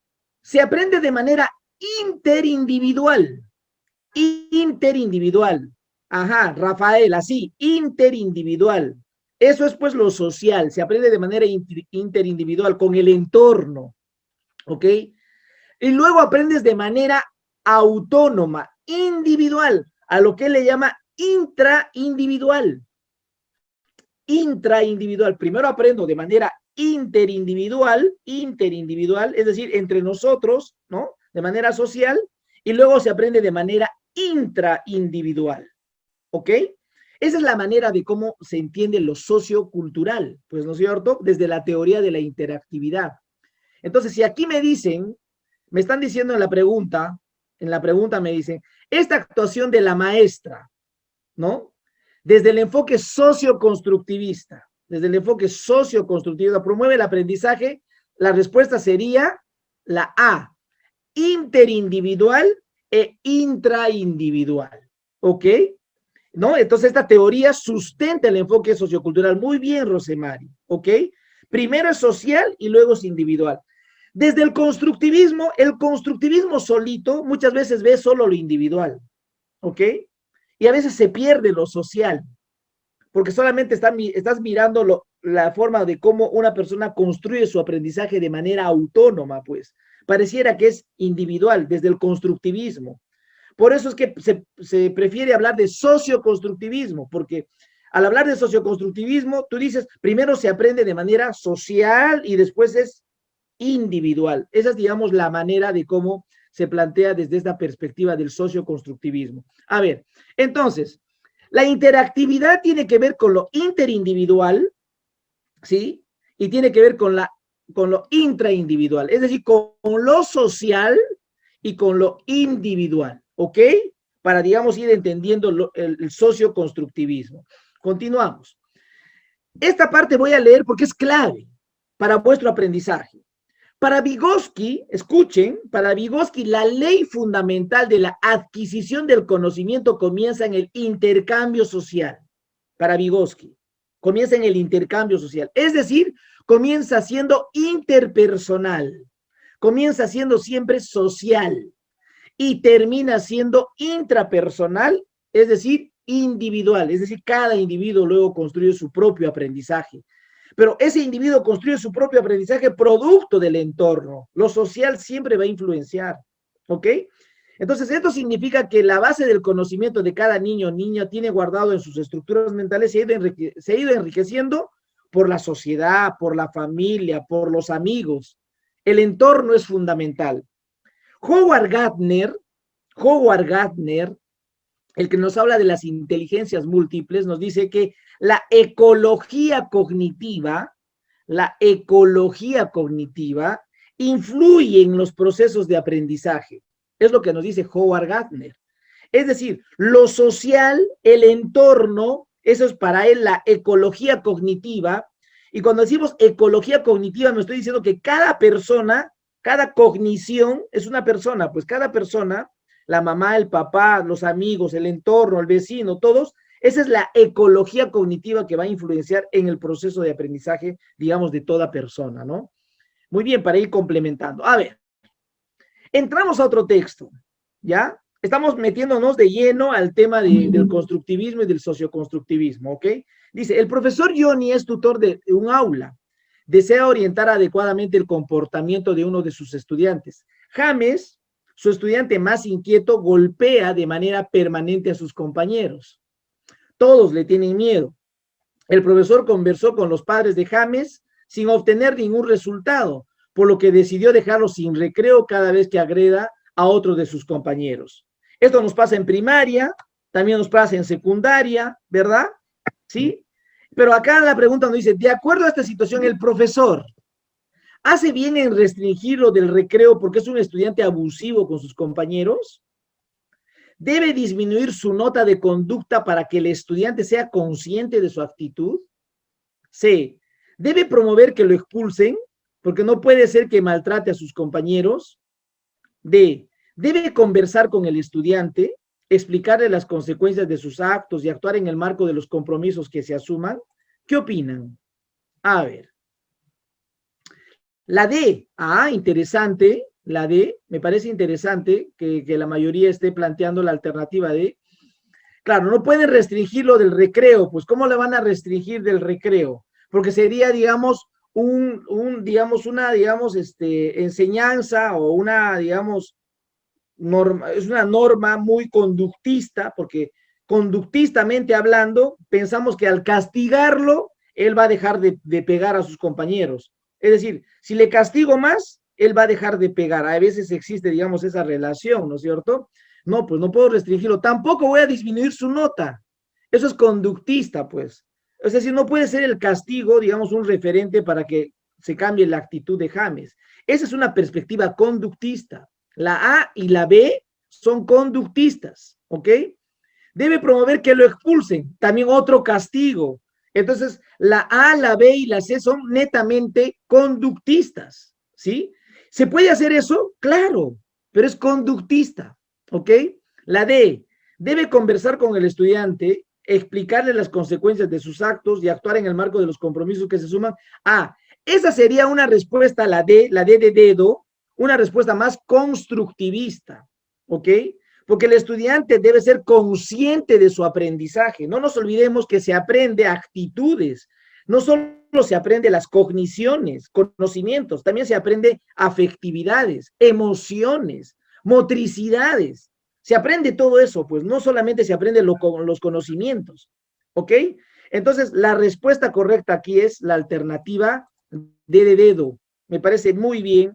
se aprende de manera interindividual. Interindividual. Ajá, Rafael, así, interindividual. Eso es pues lo social, se aprende de manera interindividual, con el entorno, ¿ok? Y luego aprendes de manera autónoma, individual, a lo que él le llama intraindividual. Intraindividual, primero aprendo de manera interindividual, es decir, entre nosotros, ¿no? De manera social, y luego se aprende de manera intraindividual, ¿ok? Esa es la manera de cómo se entiende lo sociocultural, pues, ¿no es cierto? Desde la teoría de la interactividad. Entonces, si aquí me dicen, me están diciendo en la pregunta me dicen, esta actuación de la maestra, ¿no? Desde el enfoque socioconstructivista, promueve el aprendizaje, la respuesta sería la A, interindividual e intraindividual, ¿ok? ¿No? Entonces esta teoría sustenta el enfoque sociocultural. Muy bien, Rosemary, ¿ok? Primero es social y luego es individual. Desde el constructivismo solito muchas veces ve solo lo individual, ¿ok? Y a veces se pierde lo social, porque solamente estás mirando la forma de cómo una persona construye su aprendizaje de manera autónoma, pues. Pareciera que es individual desde el constructivismo. Por eso es que se prefiere hablar de socioconstructivismo, porque al hablar de socioconstructivismo, tú dices, primero se aprende de manera social y después es individual. Esa es, digamos, la manera de cómo se plantea desde esta perspectiva del socioconstructivismo. A ver, entonces, la interactividad tiene que ver con lo interindividual, ¿sí? Y tiene que ver con lo intraindividual, es decir, con lo social y con lo individual, ¿ok? Para, digamos, ir entendiendo el socioconstructivismo. Continuamos. Esta parte voy a leer porque es clave para vuestro aprendizaje. Para Vygotsky, escuchen, para Vygotsky, la ley fundamental de la adquisición del conocimiento comienza en el intercambio social. Para Vygotsky, comienza en el intercambio social. Es decir, comienza siendo interpersonal, comienza siendo siempre social y termina siendo intrapersonal, es decir, individual. Es decir, cada individuo luego construye su propio aprendizaje. Pero ese individuo construye su propio aprendizaje producto del entorno. Lo social siempre va a influenciar, ¿ok? Entonces, esto significa que la base del conocimiento de cada niño o niña tiene guardado en sus estructuras mentales, se ha ido enriqueciendo por la sociedad, por la familia, por los amigos. El entorno es fundamental. Howard Gardner Howard Gardner, el que nos habla de las inteligencias múltiples, nos dice que la ecología cognitiva influye en los procesos de aprendizaje. Es lo que nos dice Howard Gardner. Es decir, lo social, el entorno, eso es para él la ecología cognitiva. Y cuando decimos ecología cognitiva, me estoy diciendo que cada persona, cada cognición es una persona, pues cada persona, la mamá, el papá, los amigos, el entorno, el vecino, todos, esa es la ecología cognitiva que va a influenciar en el proceso de aprendizaje, digamos, de toda persona, ¿no? Muy bien, para ir complementando. A ver, entramos a otro texto, ¿ya? Estamos metiéndonos de lleno al tema del constructivismo y del socioconstructivismo, ¿ok? Dice, el profesor Johnny es tutor de un aula. Desea orientar adecuadamente el comportamiento de uno de sus estudiantes. James, su estudiante más inquieto, golpea de manera permanente a sus compañeros. Todos le tienen miedo. El profesor conversó con los padres de James sin obtener ningún resultado, por lo que decidió dejarlo sin recreo cada vez que agreda a otro de sus compañeros. Esto nos pasa en primaria, también nos pasa en secundaria, ¿verdad? ¿Sí? Pero acá la pregunta nos dice, de acuerdo a esta situación, el profesor hace bien en restringirlo del recreo porque es un estudiante abusivo con sus compañeros. ¿Debe disminuir su nota de conducta para que el estudiante sea consciente de su actitud? C. ¿Debe promover que lo expulsen? Porque no puede ser que maltrate a sus compañeros. D. ¿Debe conversar con el estudiante, explicarle las consecuencias de sus actos y actuar en el marco de los compromisos que se asuman? ¿Qué opinan? A ver. La D. Interesante. La D, me parece interesante que la mayoría esté planteando la alternativa D. Claro, no pueden restringirlo del recreo, pues ¿cómo le van a restringir del recreo? Porque sería, digamos, una enseñanza o una, digamos, norma, es una norma muy conductista, porque conductistamente hablando, pensamos que al castigarlo, él va a dejar de pegar a sus compañeros. Es decir, si le castigo más, él va a dejar de pegar. A veces existe, digamos, esa relación, ¿no es cierto? No, pues no puedo restringirlo. Tampoco voy a disminuir su nota. Eso es conductista, pues. Es decir, no puede ser el castigo, digamos, un referente para que se cambie la actitud de James. Esa es una perspectiva conductista. La A y la B son conductistas, ¿ok? Debe promover que lo expulsen. También otro castigo. Entonces, la A, la B y la C son netamente conductistas, ¿sí? ¿Se puede hacer eso? Claro, pero es conductista, ¿ok? La D, debe conversar con el estudiante, explicarle las consecuencias de sus actos y actuar en el marco de los compromisos que se suman. Esa sería una respuesta, la D de dedo, una respuesta más constructivista, ¿ok? Porque el estudiante debe ser consciente de su aprendizaje. No nos olvidemos que se aprende actitudes, no solo se aprende las cogniciones, conocimientos, también se aprende afectividades, emociones, motricidades. Se aprende todo eso, pues no solamente se aprende los conocimientos, ¿ok? Entonces, la respuesta correcta aquí es la alternativa D de dedo. Me parece muy bien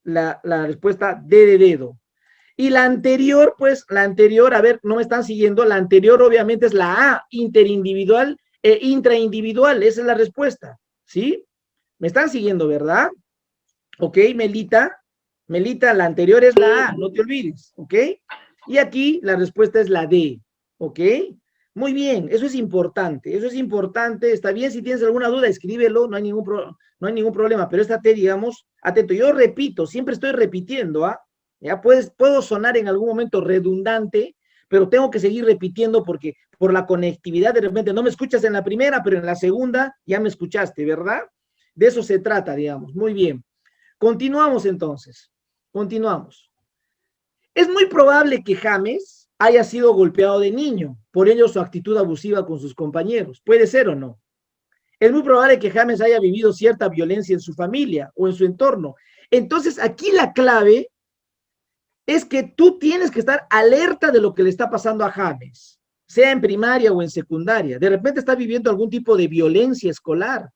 la respuesta D de dedo. Y la anterior, pues, a ver, no me están siguiendo, la anterior obviamente es la A, interindividual e intraindividual, esa es la respuesta, ¿sí? Me están siguiendo, ¿verdad? Ok, Melita, la anterior es la A, no te olvides, ¿ok? Y aquí la respuesta es la D, ¿ok? Muy bien, eso es importante, está bien, si tienes alguna duda, escríbelo, no hay ningún problema, pero estate, digamos, atento. Yo repito, siempre estoy repitiendo, Ya puedo sonar en algún momento redundante, pero tengo que seguir repitiendo porque por la conectividad de repente no me escuchas en la primera, pero en la segunda ya me escuchaste, ¿verdad? De eso se trata, digamos. Muy bien. Continuamos entonces. Continuamos. Es muy probable que James haya sido golpeado de niño, por ello su actitud abusiva con sus compañeros. ¿Puede ser o no? Es muy probable que James haya vivido cierta violencia en su familia o en su entorno. Entonces, aquí la clave es que tú tienes que estar alerta de lo que le está pasando a James, sea en primaria o en secundaria. De repente está viviendo algún tipo de violencia escolar.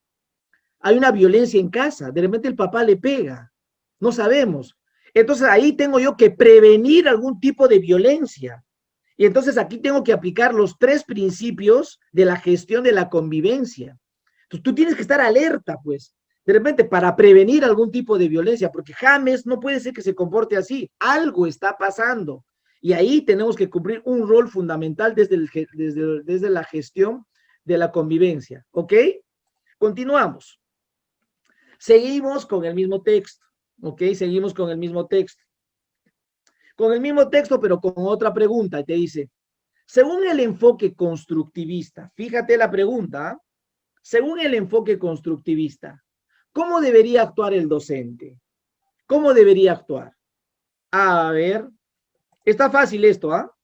Hay una violencia en casa. De repente el papá le pega. No sabemos. Entonces ahí tengo yo que prevenir algún tipo de violencia. Y entonces aquí tengo que aplicar los 3 principios de la gestión de la convivencia. Entonces tú tienes que estar alerta, pues, de repente para prevenir algún tipo de violencia, porque James no puede ser que se comporte así. Algo está pasando. Y ahí tenemos que cumplir un rol fundamental desde la gestión de la convivencia. ¿Ok? Continuamos. Seguimos con el mismo texto. ¿Ok? Seguimos con el mismo texto. Con el mismo texto, pero con otra pregunta. Te dice, según el enfoque constructivista, fíjate la pregunta, según el enfoque constructivista, ¿cómo debería actuar el docente? ¿Cómo debería actuar? A ver, está fácil esto, ¿ah?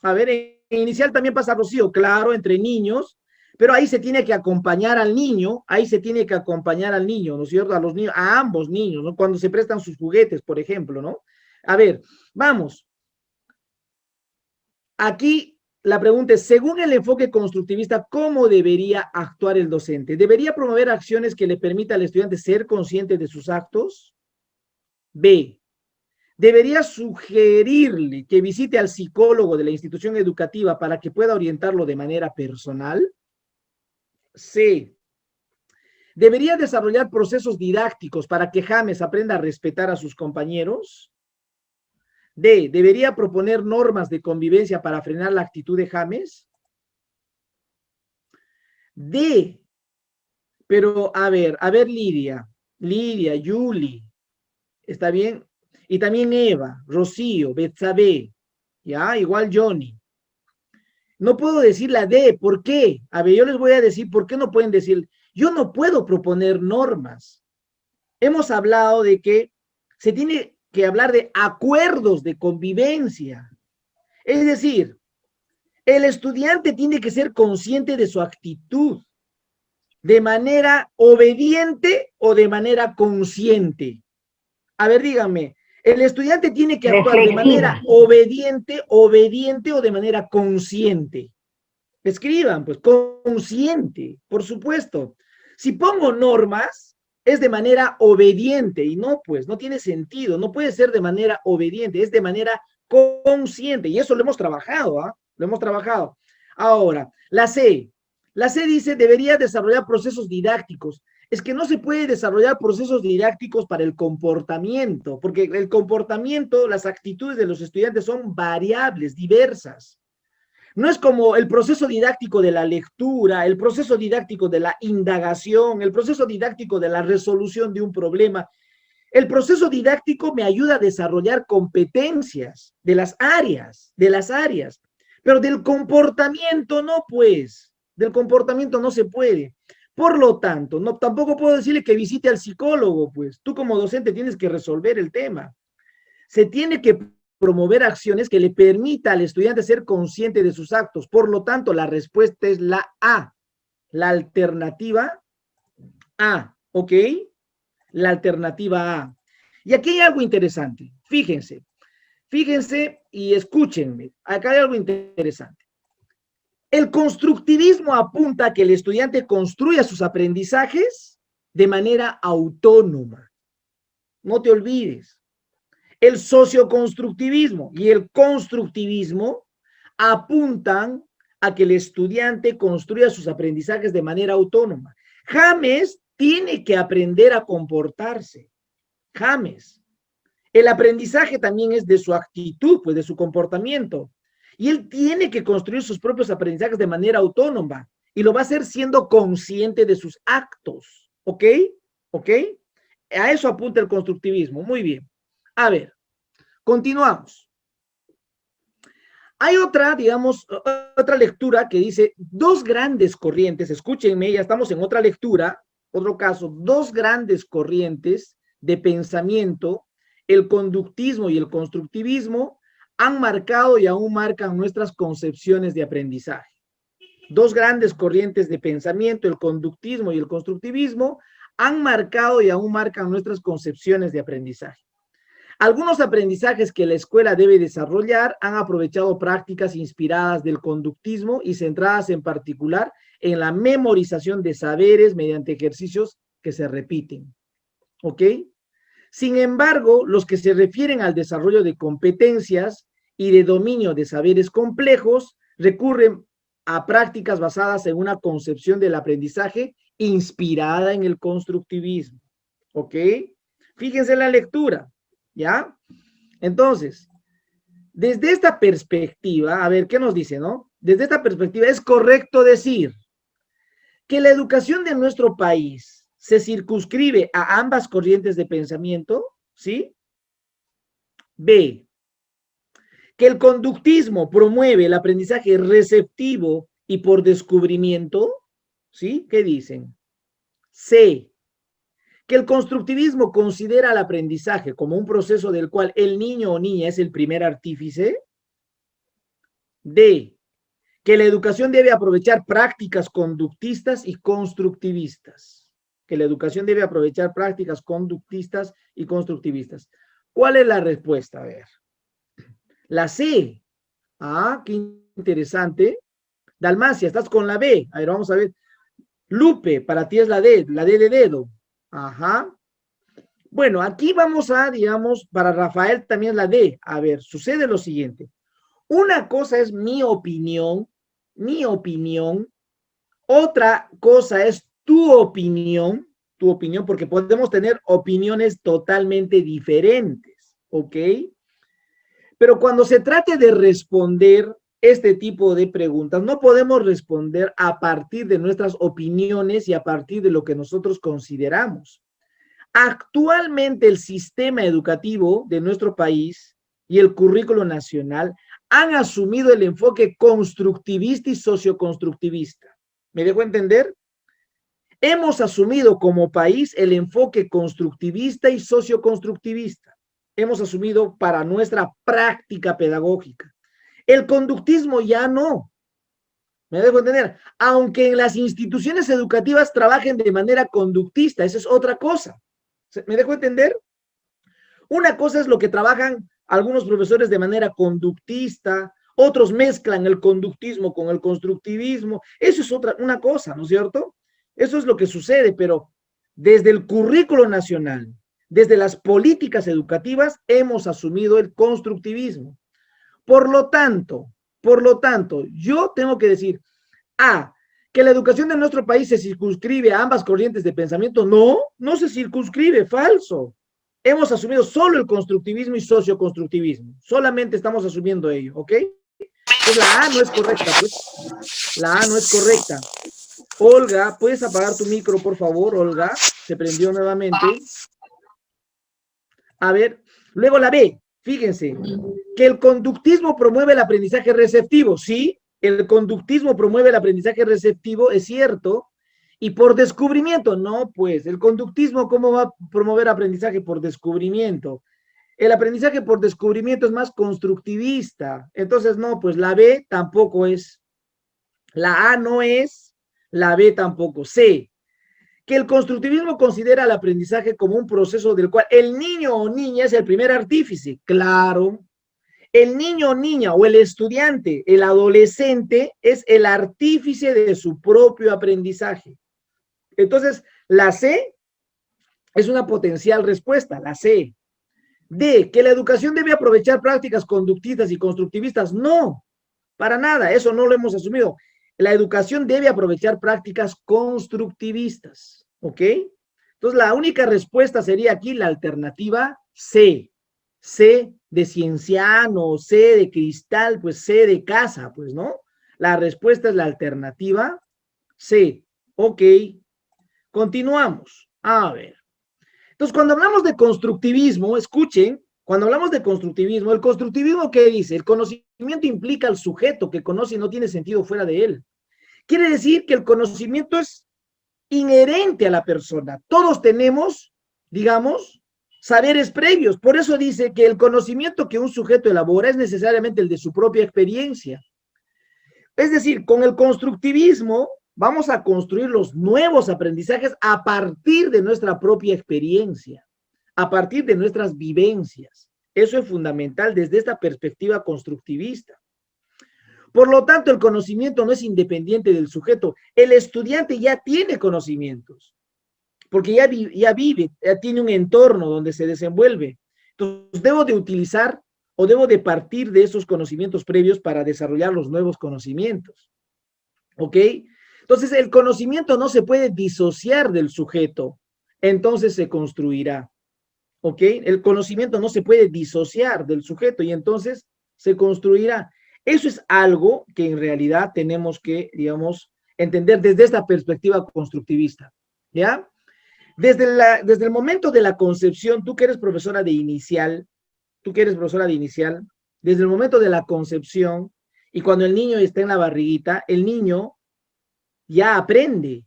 A ver, en inicial también pasa Rocío, claro, entre niños, pero ahí se tiene que acompañar al niño, ahí se tiene que acompañar al niño, ¿no es cierto? A los niños, a ambos niños, ¿no? Cuando se prestan sus juguetes, por ejemplo, ¿no? A ver, vamos. Aquí la pregunta es, según el enfoque constructivista, ¿cómo debería actuar el docente? ¿Debería promover acciones que le permitan al estudiante ser consciente de sus actos? B. ¿Debería sugerirle que visite al psicólogo de la institución educativa para que pueda orientarlo de manera personal? C. ¿Debería desarrollar procesos didácticos para que James aprenda a respetar a sus compañeros? D. ¿Debería proponer normas de convivencia para frenar la actitud de James? D. Pero, a ver, Lidia, Yuli, ¿está bien? Y también Eva, Rocío, Betsabe, ¿ya? Igual Johnny. No puedo decir la D, ¿por qué? A ver, yo les voy a decir, ¿por qué no pueden decir? Yo no puedo proponer normas. Hemos hablado de que se tiene que hablar de acuerdos de convivencia. Es decir, el estudiante tiene que ser consciente de su actitud, de manera obediente o de manera consciente. A ver, díganme, ¿el estudiante tiene que actuar de manera obediente o de manera consciente? Escriban, pues, consciente, por supuesto. Si pongo normas, es de manera obediente y no, pues, no tiene sentido, no puede ser de manera obediente, es de manera consciente y eso lo hemos trabajado, ¿ah? Lo hemos trabajado. Ahora, la C dice, debería desarrollar procesos didácticos. Es que no se puede desarrollar procesos didácticos para el comportamiento, porque el comportamiento, las actitudes de los estudiantes son variables, diversas. No es como el proceso didáctico de la lectura, el proceso didáctico de la indagación, el proceso didáctico de la resolución de un problema. El proceso didáctico me ayuda a desarrollar competencias de las áreas, pero del comportamiento no, pues, del comportamiento no se puede. Por lo tanto, no, tampoco puedo decirle que visite al psicólogo, pues, tú como docente tienes que resolver el tema. Se tiene que promover acciones que le permita al estudiante ser consciente de sus actos. Por lo tanto, la respuesta es la A, la alternativa A, ¿ok? La alternativa A. Y aquí hay algo interesante. Fíjense y escúchenme. Acá hay algo interesante. El constructivismo apunta a que el estudiante construya sus aprendizajes de manera autónoma. No te olvides. El socioconstructivismo y el constructivismo apuntan a que el estudiante construya sus aprendizajes de manera autónoma. James tiene que aprender a comportarse. James. El aprendizaje también es de su actitud, pues de su comportamiento. Y él tiene que construir sus propios aprendizajes de manera autónoma. Y lo va a hacer siendo consciente de sus actos. ¿Ok? ¿Ok? A eso apunta el constructivismo. Muy bien. A ver, continuamos. Hay otra, digamos, otra lectura que dice, dos grandes corrientes, escúchenme, ya estamos en otra lectura, otro caso, dos grandes corrientes de pensamiento, el conductismo y el constructivismo, han marcado y aún marcan nuestras concepciones de aprendizaje. Dos grandes corrientes de pensamiento, el conductismo y el constructivismo, han marcado y aún marcan nuestras concepciones de aprendizaje. Algunos aprendizajes que la escuela debe desarrollar han aprovechado prácticas inspiradas del conductismo y centradas en particular en la memorización de saberes mediante ejercicios que se repiten. ¿Ok? Sin embargo, los que se refieren al desarrollo de competencias y de dominio de saberes complejos recurren a prácticas basadas en una concepción del aprendizaje inspirada en el constructivismo. ¿Ok? Fíjense en la lectura, ¿ya? Entonces, desde esta perspectiva, a ver, ¿qué nos dice, no? Desde esta perspectiva, es correcto decir que la educación de nuestro país se circunscribe a ambas corrientes de pensamiento, ¿sí? B, que el conductismo promueve el aprendizaje receptivo y por descubrimiento, ¿sí? ¿Qué dicen? C, que el constructivismo considera el aprendizaje como un proceso del cual el niño o niña es el primer artífice. D, que la educación debe aprovechar prácticas conductistas y constructivistas. Que la educación debe aprovechar prácticas conductistas y constructivistas. ¿Cuál es la respuesta? A ver. La C. Ah, qué interesante. Dalmacia, estás con la B. A ver, vamos a ver. Lupe, para ti es la D de dedo. Ajá. Bueno, aquí vamos a, digamos, para Rafael también la D. A ver, sucede lo siguiente. Una cosa es mi opinión, otra cosa es tu opinión, porque podemos tener opiniones totalmente diferentes, ¿ok? Pero cuando se trate de responder este tipo de preguntas, no podemos responder a partir de nuestras opiniones y a partir de lo que nosotros consideramos. Actualmente el sistema educativo de nuestro país y el currículo nacional han asumido el enfoque constructivista y socioconstructivista. ¿Me dejo entender? Hemos asumido como país el enfoque constructivista y socioconstructivista. Hemos asumido para nuestra práctica pedagógica. El conductismo ya no. ¿Me dejo entender? Aunque en las instituciones educativas trabajen de manera conductista, esa es otra cosa. ¿Me dejo entender? Una cosa es lo que trabajan algunos profesores de manera conductista, otros mezclan el conductismo con el constructivismo. Eso es una cosa, ¿no es cierto? Eso es lo que sucede, pero desde el currículo nacional, desde las políticas educativas, hemos asumido el constructivismo. Por lo tanto, yo tengo que decir, que la educación de nuestro país se circunscribe a ambas corrientes de pensamiento. No, no se circunscribe, falso. Hemos asumido solo el constructivismo y socioconstructivismo. Solamente estamos asumiendo ello, ¿ok? Pues la A no es correcta, pues. La A no es correcta. Olga, ¿puedes apagar tu micro, por favor, Olga? Se prendió nuevamente. A ver, luego la B, fíjense, que el conductismo promueve el aprendizaje receptivo, ¿sí? El conductismo promueve el aprendizaje receptivo, es cierto, y por descubrimiento, no, pues, el conductismo, ¿cómo va a promover aprendizaje por descubrimiento? El aprendizaje por descubrimiento es más constructivista, entonces no, pues la B tampoco es, la A no es, la B tampoco. C, que el constructivismo considera el aprendizaje como un proceso del cual el niño o niña es el primer artífice, claro. El niño o niña o el estudiante, el adolescente, es el artífice de su propio aprendizaje. Entonces, la C es una potencial respuesta, la C. D, que la educación debe aprovechar prácticas conductistas y constructivistas. No, para nada, eso no lo hemos asumido. La educación debe aprovechar prácticas constructivistas, ¿ok? Entonces, la única respuesta sería aquí la alternativa C. C de cienciano, C de cristal, pues C de casa, pues, ¿no? La respuesta es la alternativa C. Ok, continuamos. A ver. Entonces, cuando hablamos de constructivismo, escuchen, cuando hablamos de constructivismo, ¿el constructivismo qué dice? El conocimiento implica al sujeto que conoce y no tiene sentido fuera de él. Quiere decir que el conocimiento es inherente a la persona. Todos tenemos, digamos, saberes previos. Por eso dice que el conocimiento que un sujeto elabora es necesariamente el de su propia experiencia. Es decir, con el constructivismo vamos a construir los nuevos aprendizajes a partir de nuestra propia experiencia, a partir de nuestras vivencias. Eso es fundamental desde esta perspectiva constructivista. Por lo tanto, el conocimiento no es independiente del sujeto. El estudiante ya tiene conocimientos. porque ya vive, ya tiene un entorno donde se desenvuelve. Entonces, debo de utilizar o debo de partir de esos conocimientos previos para desarrollar los nuevos conocimientos. ¿Ok? Entonces, el conocimiento no se puede disociar del sujeto, entonces se construirá. ¿Ok? El conocimiento no se puede disociar del sujeto y entonces se construirá. Eso es algo que en realidad tenemos que, digamos, entender desde esta perspectiva constructivista. ¿Ya? Desde el momento de la concepción, tú que eres profesora de inicial, desde el momento de la concepción y cuando el niño está en la barriguita, el niño ya aprende,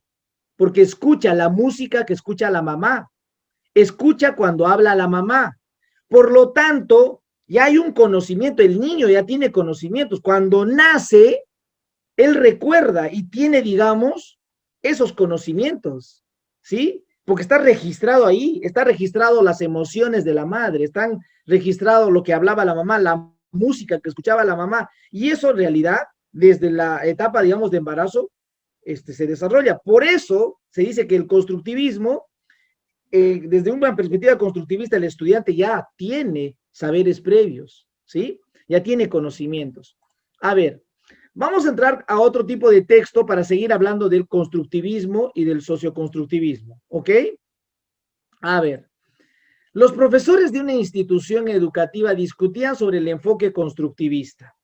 porque escucha la música que escucha la mamá, escucha cuando habla la mamá. Por lo tanto, ya hay un conocimiento, el niño ya tiene conocimientos. Cuando nace, él recuerda y tiene, digamos, esos conocimientos, ¿sí? Porque está registrado ahí, está registrado las emociones de la madre, están registrado lo que hablaba la mamá, la música que escuchaba la mamá, y eso en realidad, desde la etapa, digamos, de embarazo, se desarrolla. Por eso se dice que el constructivismo, desde una perspectiva constructivista, el estudiante ya tiene saberes previos, ¿sí? Ya tiene conocimientos. A ver, vamos a entrar a otro tipo de texto para seguir hablando del constructivismo y del socioconstructivismo, ¿ok? A ver, los profesores de una institución educativa discutían sobre el enfoque constructivista.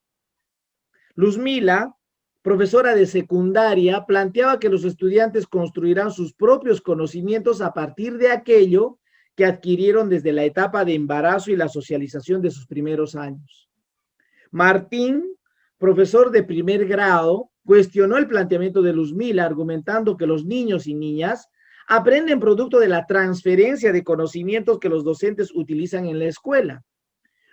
Luzmila, profesora de secundaria, planteaba que los estudiantes construirán sus propios conocimientos a partir de aquello que adquirieron desde la etapa de embarazo y la socialización de sus primeros años. Martín, profesor de primer grado, cuestionó el planteamiento de Luzmila, argumentando que los niños y niñas aprenden producto de la transferencia de conocimientos que los docentes utilizan en la escuela.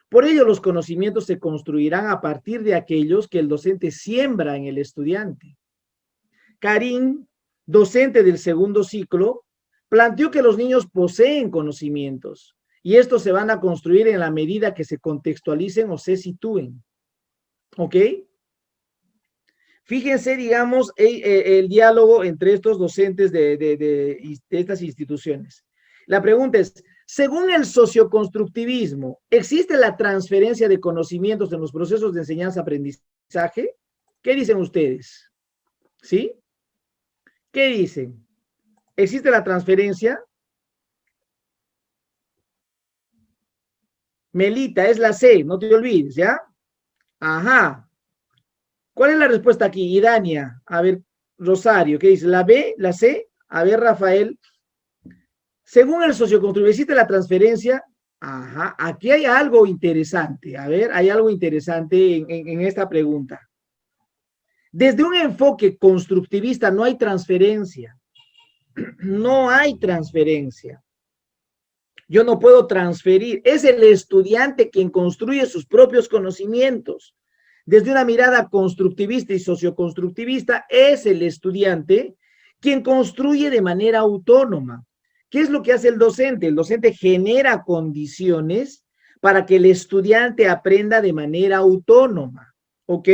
Por ello, los conocimientos se construirán a partir de aquellos que el docente siembra en el estudiante. Karim, docente del segundo ciclo, planteó que los niños poseen conocimientos y estos se van a construir en la medida que se contextualicen o se sitúen. ¿Ok? Fíjense, digamos, el diálogo entre estos docentes de estas instituciones. La pregunta es, según el socioconstructivismo, ¿existe la transferencia de conocimientos en los procesos de enseñanza-aprendizaje? ¿Qué dicen ustedes? ¿Sí? ¿Qué dicen? ¿Existe la transferencia? Melita, es la C, no te olvides, ¿ya? Ajá. ¿Cuál es la respuesta aquí? Idania. A ver, Rosario, ¿qué dice? ¿La B? ¿La C? A ver, Rafael. Según el socioconstructivismo, ¿existe la transferencia? Ajá, aquí hay algo interesante. A ver, hay algo interesante en esta pregunta. Desde un enfoque constructivista no hay transferencia. No hay transferencia. Yo no puedo transferir. Es el estudiante quien construye sus propios conocimientos. Desde una mirada constructivista y socioconstructivista, es el estudiante quien construye de manera autónoma. ¿Qué es lo que hace el docente? El docente genera condiciones para que el estudiante aprenda de manera autónoma. ¿Ok?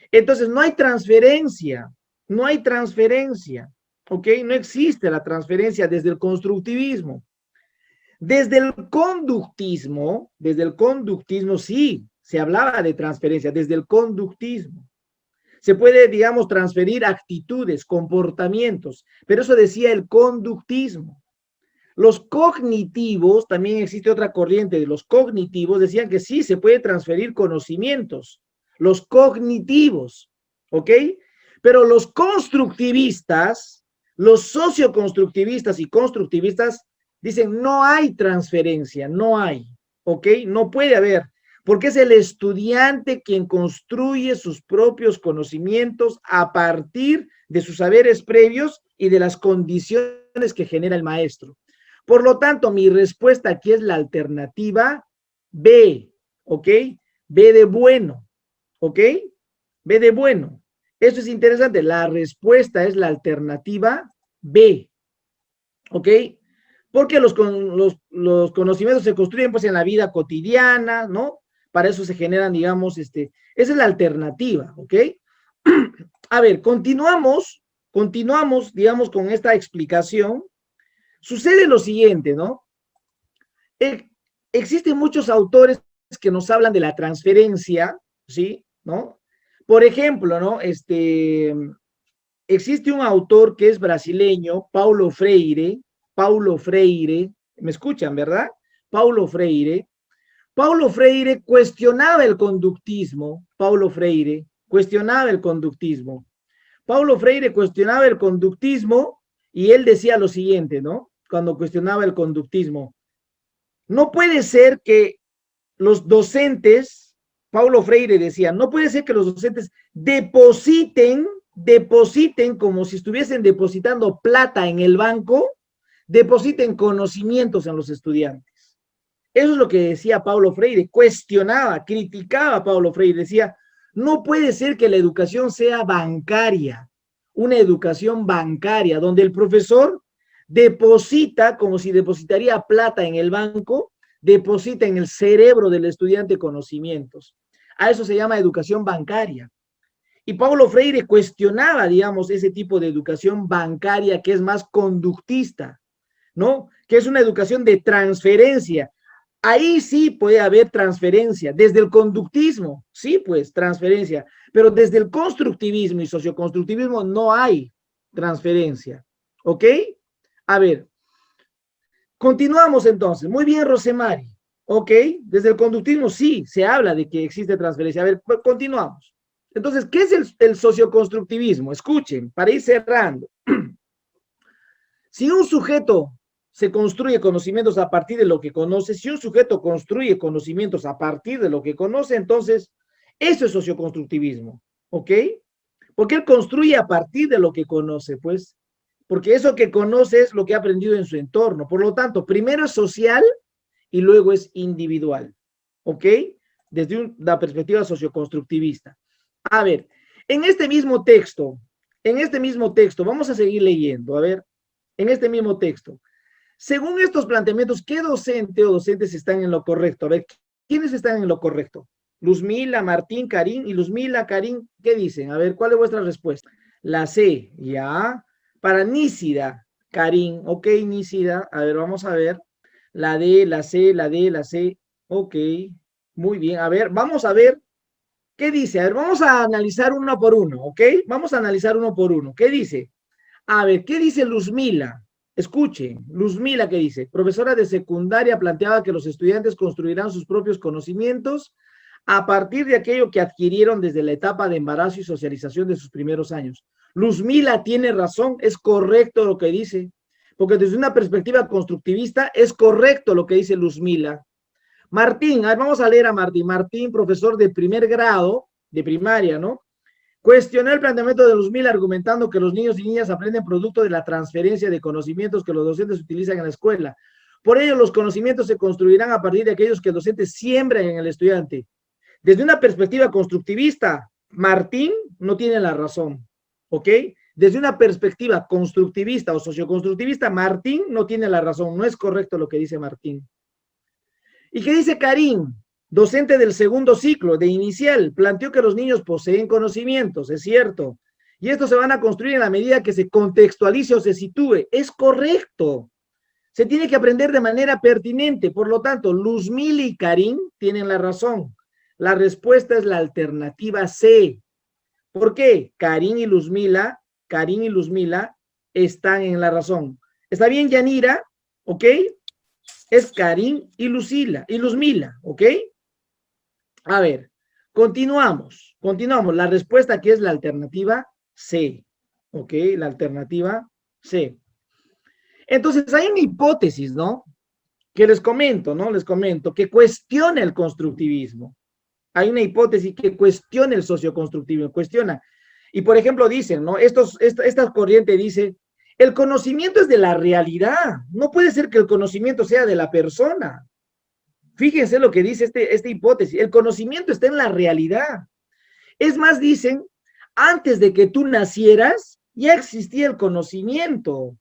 Entonces, no hay transferencia. No hay transferencia. ¿Ok? No existe la transferencia desde el constructivismo. Desde el conductismo sí, se hablaba de transferencia, desde el conductismo. Se puede, digamos, transferir actitudes, comportamientos, pero eso decía el conductismo. Los cognitivos, también existe otra corriente de los cognitivos, decían que sí, se puede transferir conocimientos, los cognitivos, ¿ok? Pero los constructivistas, los socioconstructivistas y constructivistas dicen no hay transferencia, no hay, ¿ok? No puede haber, porque es el estudiante quien construye sus propios conocimientos a partir de sus saberes previos y de las condiciones que genera el maestro. Por lo tanto, mi respuesta aquí es la alternativa B, ¿ok? B de bueno, ¿ok? B de bueno. Eso es interesante. La respuesta es la alternativa B, ¿ok? Porque los conocimientos se construyen pues en la vida cotidiana, ¿no? Para eso se generan, digamos, esa es la alternativa, ¿ok? A ver, continuamos, digamos, con esta explicación. Sucede lo siguiente, ¿no? Existen muchos autores que nos hablan de la transferencia, ¿sí? ¿No? Por ejemplo, ¿no? Existe un autor que es brasileño, Paulo Freire, ¿me escuchan, verdad? Paulo Freire. Paulo Freire cuestionaba el conductismo, Paulo Freire cuestionaba el conductismo. Paulo Freire cuestionaba el conductismo y él decía lo siguiente, ¿no? Cuando cuestionaba el conductismo. No puede ser que los docentes, Paulo Freire decía, no puede ser que los docentes depositen como si estuviesen depositando plata en el banco, depositen conocimientos en los estudiantes. Eso es lo que decía Paulo Freire, cuestionaba, criticaba a Paulo Freire, decía, no puede ser que la educación sea bancaria, una educación bancaria, donde el profesor deposita como si depositaría plata en el banco, deposita en el cerebro del estudiante conocimientos. A eso se llama educación bancaria. Y Paulo Freire cuestionaba, digamos, ese tipo de educación bancaria que es más conductista, ¿no? Que es una educación de transferencia. Ahí sí puede haber transferencia, desde el conductismo, sí, pues, transferencia, pero desde el constructivismo y socioconstructivismo no hay transferencia, ¿ok? A ver, continuamos entonces. Muy bien, Rosemary, ¿ok? Desde el conductismo sí se habla de que existe transferencia. A ver, continuamos. Entonces, ¿qué es el socioconstructivismo? Escuchen, para ir cerrando. Si un sujeto se construye conocimientos a partir de lo que conoce, si un sujeto construye conocimientos a partir de lo que conoce, entonces eso es socioconstructivismo, ¿ok? Porque él construye a partir de lo que conoce, pues, porque eso que conoce es lo que ha aprendido en su entorno. Por lo tanto, primero es social y luego es individual, ¿ok? Desde una perspectiva socioconstructivista. A ver, en este mismo texto, vamos a seguir leyendo, a ver, en este mismo texto. Según estos planteamientos, ¿qué docente o docentes están en lo correcto? A ver, ¿quiénes están en lo correcto? Luzmila, Martín, Karim y Luzmila, Karim, ¿qué dicen? A ver, ¿cuál es vuestra respuesta? La C, ya. Para Nícida, Karim, ok, Nícida, a ver, vamos a ver. La D, la C, la D, la C, ok, muy bien. A ver, vamos a ver, ¿qué dice? A ver, vamos a analizar uno por uno, ¿ok? Vamos a analizar uno por uno. ¿Qué dice? A ver, ¿qué dice Luzmila? Escuchen, Luzmila, ¿qué dice? Profesora de secundaria planteaba que los estudiantes construirán sus propios conocimientos a partir de aquello que adquirieron desde la etapa de embarazo y socialización de sus primeros años. Luzmila tiene razón, es correcto lo que dice, porque desde una perspectiva constructivista es correcto lo que dice Luzmila. Martín, a ver, vamos a leer a Martín. Martín, profesor de primer grado, de primaria, ¿no? Cuestionó el planteamiento de Luzmila argumentando que los niños y niñas aprenden producto de la transferencia de conocimientos que los docentes utilizan en la escuela. Por ello, los conocimientos se construirán a partir de aquellos que el docente siembra en el estudiante. Desde una perspectiva constructivista, Martín no tiene la razón, ¿ok? Desde una perspectiva constructivista o socioconstructivista, Martín no tiene la razón, no es correcto lo que dice Martín. ¿Y qué dice Karim? Docente del segundo ciclo, de inicial, planteó que los niños poseen conocimientos, es cierto, y estos se van a construir en la medida que se contextualice o se sitúe. Es correcto. Se tiene que aprender de manera pertinente. Por lo tanto, Luzmila y Karim tienen la razón. La respuesta es la alternativa C. ¿Por qué? Karim y Luzmila están en la razón. ¿Está bien, Yanira? ¿Ok? Es Karim y Luzmila, ¿ok? A ver, continuamos. La respuesta aquí es la alternativa C, ¿ok? La alternativa C. Entonces, hay una hipótesis, ¿no? Que les comento, ¿no? Que cuestiona el constructivismo. Hay una hipótesis que cuestiona el socioconstructivismo, cuestiona. Y, por ejemplo, dicen, ¿no? Esta corriente dice, el conocimiento es de la realidad. No puede ser que el conocimiento sea de la persona. Fíjense lo que dice esta hipótesis. El conocimiento está en la realidad. Es más, dicen, antes de que tú nacieras, ya existía el conocimiento.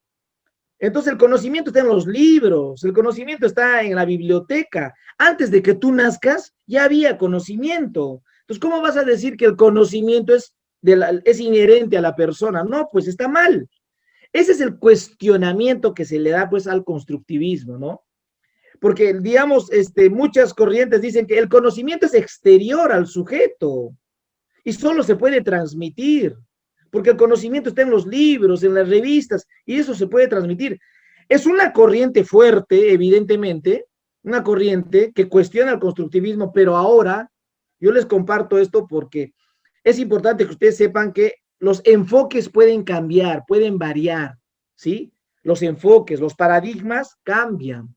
Entonces, el conocimiento está en los libros, el conocimiento está en la biblioteca. Antes de que tú nazcas, ya había conocimiento. Entonces, ¿cómo vas a decir que el conocimiento es inherente a la persona? No, pues está mal. Ese es el cuestionamiento que se le da pues al constructivismo, ¿no? Porque, digamos, muchas corrientes dicen que el conocimiento es exterior al sujeto y solo se puede transmitir, porque el conocimiento está en los libros, en las revistas, y eso se puede transmitir. Es una corriente fuerte, evidentemente, una corriente que cuestiona el constructivismo, pero ahora yo les comparto esto porque es importante que ustedes sepan que los enfoques pueden cambiar, pueden variar, ¿sí? Los enfoques, los paradigmas cambian.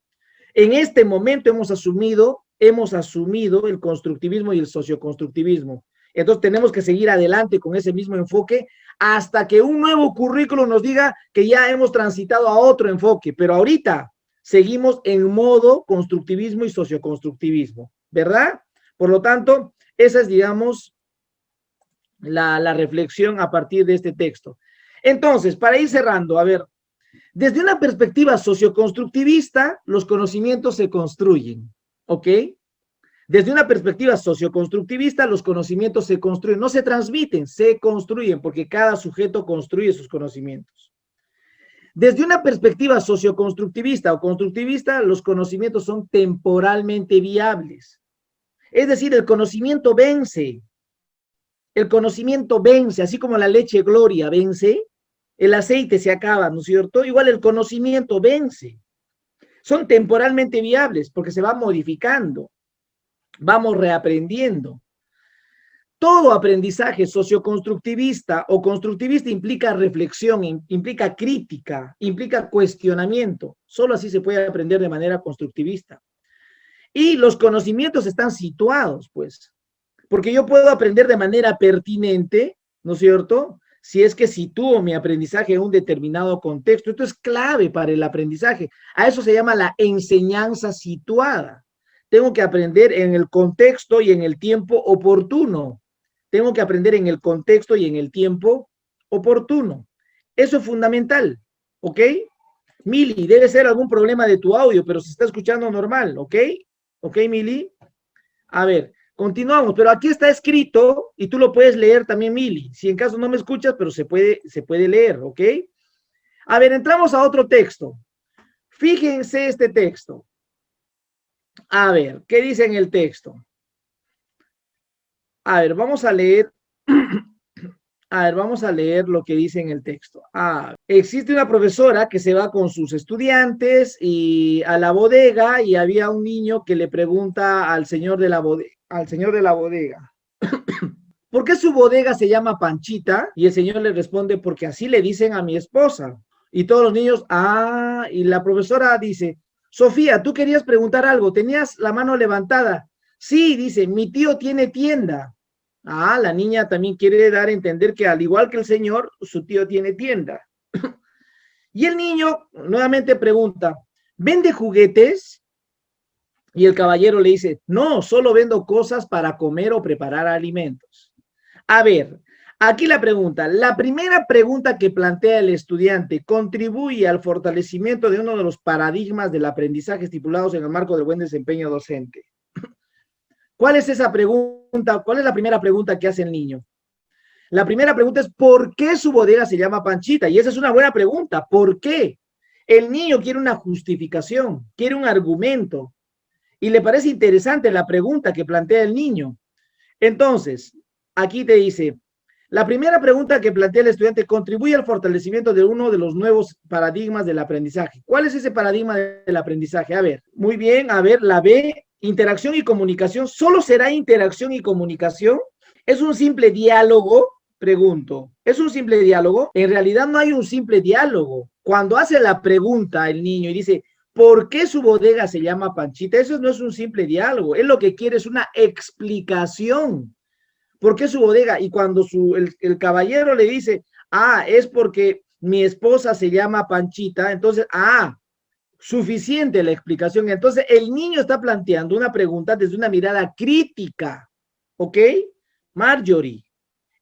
En este momento hemos asumido el constructivismo y el socioconstructivismo. Entonces tenemos que seguir adelante con ese mismo enfoque hasta que un nuevo currículo nos diga que ya hemos transitado a otro enfoque, pero ahorita seguimos en modo constructivismo y socioconstructivismo, ¿verdad? Por lo tanto, esa es, digamos, la reflexión a partir de este texto. Entonces, para ir cerrando, a ver, desde una perspectiva socioconstructivista, los conocimientos se construyen, ¿ok? Desde una perspectiva socioconstructivista, los conocimientos se construyen, no se transmiten, se construyen, porque cada sujeto construye sus conocimientos. Desde una perspectiva socioconstructivista o constructivista, los conocimientos son temporalmente viables. Es decir, el conocimiento vence, así como la leche Gloria vence, el aceite se acaba, ¿no es cierto? Igual el conocimiento vence. Son temporalmente viables porque se va modificando, vamos reaprendiendo. Todo aprendizaje socioconstructivista o constructivista implica reflexión, implica crítica, implica cuestionamiento. Solo así se puede aprender de manera constructivista. Y los conocimientos están situados, pues, porque yo puedo aprender de manera pertinente, ¿no es cierto? Si es que sitúo mi aprendizaje en un determinado contexto. Esto es clave para el aprendizaje. A eso se llama la enseñanza situada. Tengo que aprender en el contexto y en el tiempo oportuno. Tengo que aprender en el contexto y en el tiempo oportuno. Eso es fundamental, ¿ok? Mili, debe ser algún problema de tu audio, pero se está escuchando normal, ¿ok? ¿Ok, Mili? A ver, continuamos, pero aquí está escrito y tú lo puedes leer también, Mili. Si en caso no me escuchas, pero se puede leer, ¿ok? A ver, entramos a otro texto. Fíjense este texto. A ver, ¿qué dice en el texto? A ver, vamos a leer. A ver, vamos a leer lo que dice en el texto. Existe una profesora que se va con sus estudiantes y a la bodega y había un niño que le pregunta al señor de la bodega, ¿por qué su bodega se llama Panchita? Y el señor le responde, porque así le dicen a mi esposa. Y todos los niños, y la profesora dice, Sofía, tú querías preguntar algo, tenías la mano levantada. Sí, dice, mi tío tiene tienda. La niña también quiere dar a entender que al igual que el señor, su tío tiene tienda. Y el niño nuevamente pregunta, ¿vende juguetes? Y el caballero le dice, no, solo vendo cosas para comer o preparar alimentos. A ver, aquí la primera pregunta que plantea el estudiante, ¿contribuye al fortalecimiento de uno de los paradigmas del aprendizaje estipulados en el marco del buen desempeño docente? ¿Cuál es esa pregunta? ¿Cuál es la primera pregunta que hace el niño? La primera pregunta es, ¿por qué su bodega se llama Panchita? Y esa es una buena pregunta. ¿Por qué? El niño quiere una justificación, quiere un argumento. Y le parece interesante la pregunta que plantea el niño. Entonces, aquí te dice, la primera pregunta que plantea el estudiante contribuye al fortalecimiento de uno de los nuevos paradigmas del aprendizaje. ¿Cuál es ese paradigma del aprendizaje? A ver, muy bien, a ver, la B, interacción y comunicación. ¿Solo será interacción y comunicación? ¿Es un simple diálogo? Pregunto, ¿es un simple diálogo? En realidad no hay un simple diálogo. Cuando hace la pregunta el niño y dice, ¿por qué su bodega se llama Panchita? Eso no es un simple diálogo. Él lo que quiere es una explicación. ¿Por qué su bodega? Y cuando el caballero le dice, es porque mi esposa se llama Panchita, entonces, suficiente la explicación. Entonces, el niño está planteando una pregunta desde una mirada crítica, ¿ok? Marjorie,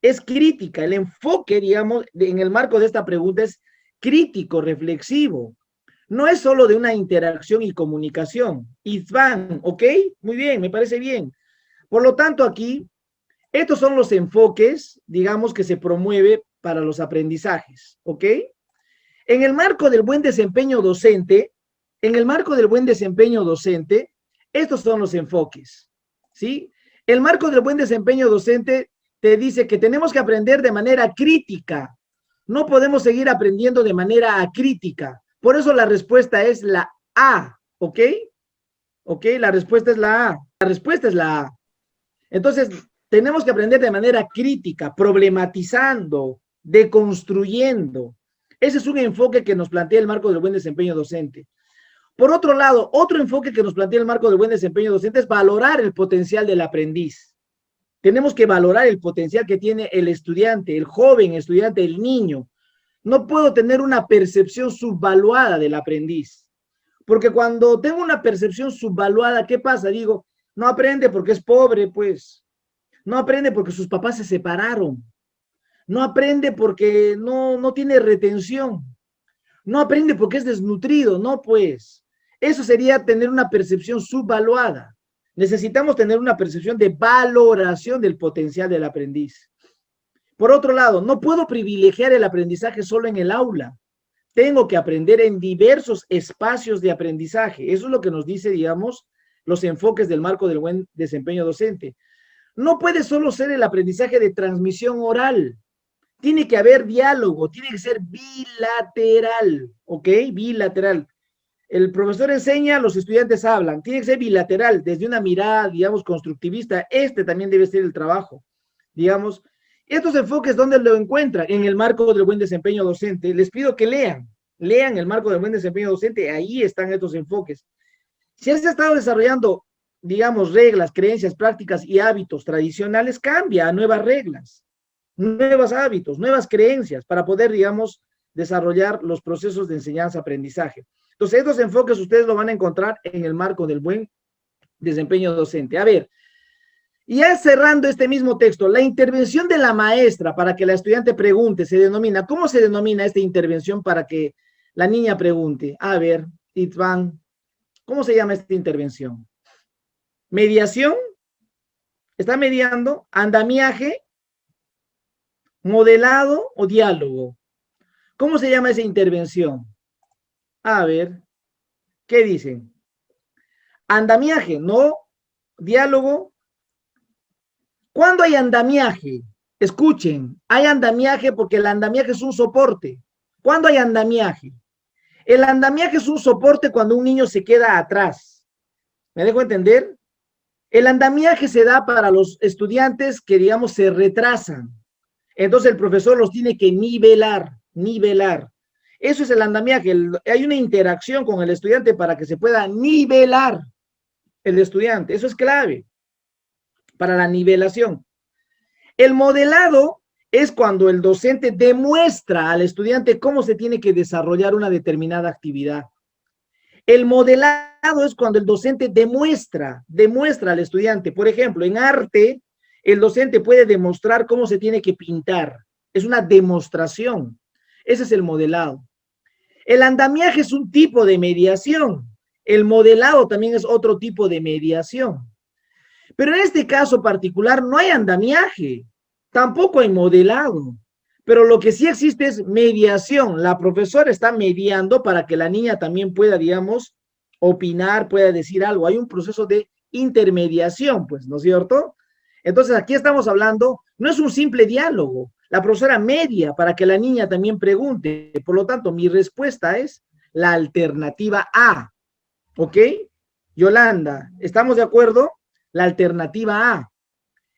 es crítica. El enfoque, digamos, en el marco de esta pregunta es crítico, reflexivo. No es solo de una interacción y comunicación. Isvan, ¿ok? Muy bien, me parece bien. Por lo tanto, aquí, estos son los enfoques, digamos, que se promueve para los aprendizajes, ¿ok? En el marco del buen desempeño docente, estos son los enfoques, ¿sí? El marco del buen desempeño docente te dice que tenemos que aprender de manera crítica. No podemos seguir aprendiendo de manera acrítica. Por eso la respuesta es la A, ¿ok? ¿Ok? La respuesta es la A. La respuesta es la A. Entonces, tenemos que aprender de manera crítica, problematizando, deconstruyendo. Ese es un enfoque que nos plantea el marco del buen desempeño docente. Por otro lado, otro enfoque que nos plantea el marco del buen desempeño docente es valorar el potencial del aprendiz. Tenemos que valorar el potencial que tiene el estudiante, el joven estudiante, el niño. No puedo tener una percepción subvaluada del aprendiz. Porque cuando tengo una percepción subvaluada, ¿qué pasa? Digo, no aprende porque es pobre, pues. No aprende porque sus papás se separaron. No aprende porque no tiene retención. No aprende porque es desnutrido. No, pues. Eso sería tener una percepción subvaluada. Necesitamos tener una percepción de valoración del potencial del aprendiz. Por otro lado, no puedo privilegiar el aprendizaje solo en el aula. Tengo que aprender en diversos espacios de aprendizaje. Eso es lo que nos dice, digamos, los enfoques del marco del buen desempeño docente. No puede solo ser el aprendizaje de transmisión oral. Tiene que haber diálogo, tiene que ser bilateral, ¿ok? Bilateral. El profesor enseña, los estudiantes hablan. Tiene que ser bilateral, desde una mirada, digamos, constructivista. Este también debe ser el trabajo, digamos. Estos enfoques, ¿dónde lo encuentran? En el marco del buen desempeño docente. Les pido que lean el marco del buen desempeño docente. Ahí están estos enfoques. Si has estado desarrollando, digamos, reglas, creencias, prácticas y hábitos tradicionales, cambia a nuevas reglas, nuevos hábitos, nuevas creencias para poder, digamos, desarrollar los procesos de enseñanza-aprendizaje. Entonces, estos enfoques ustedes lo van a encontrar en el marco del buen desempeño docente. A ver, ya cerrando este mismo texto, la intervención de la maestra para que la estudiante pregunte se denomina, ¿cómo se denomina esta intervención para que la niña pregunte? A ver, Itzvan, ¿cómo se llama esta intervención? ¿Mediación? ¿Está mediando? ¿Andamiaje? ¿Modelado o diálogo? ¿Cómo se llama esa intervención? A ver, ¿qué dicen? Andamiaje, no diálogo. ¿Cuándo hay andamiaje? Escuchen, hay andamiaje porque el andamiaje es un soporte. ¿Cuándo hay andamiaje? El andamiaje es un soporte cuando un niño se queda atrás. ¿Me dejo entender? El andamiaje se da para los estudiantes que, digamos, se retrasan. Entonces el profesor los tiene que nivelar. Eso es el andamiaje. Hay una interacción con el estudiante para que se pueda nivelar el estudiante. Eso es clave para la nivelación. El modelado es cuando el docente demuestra al estudiante cómo se tiene que desarrollar una determinada actividad. El modelado es cuando el docente demuestra al estudiante. Por ejemplo, en arte, el docente puede demostrar cómo se tiene que pintar. Es una demostración. Ese es el modelado. El andamiaje es un tipo de mediación. El modelado también es otro tipo de mediación. Pero en este caso particular no hay andamiaje, tampoco hay modelado. Pero lo que sí existe es mediación. La profesora está mediando para que la niña también pueda, digamos, opinar, pueda decir algo. Hay un proceso de intermediación, pues, ¿no es cierto? Entonces aquí estamos hablando, no es un simple diálogo. La profesora media para que la niña también pregunte. Por lo tanto, mi respuesta es la alternativa A. ¿Ok? Yolanda, ¿estamos de acuerdo? La alternativa A.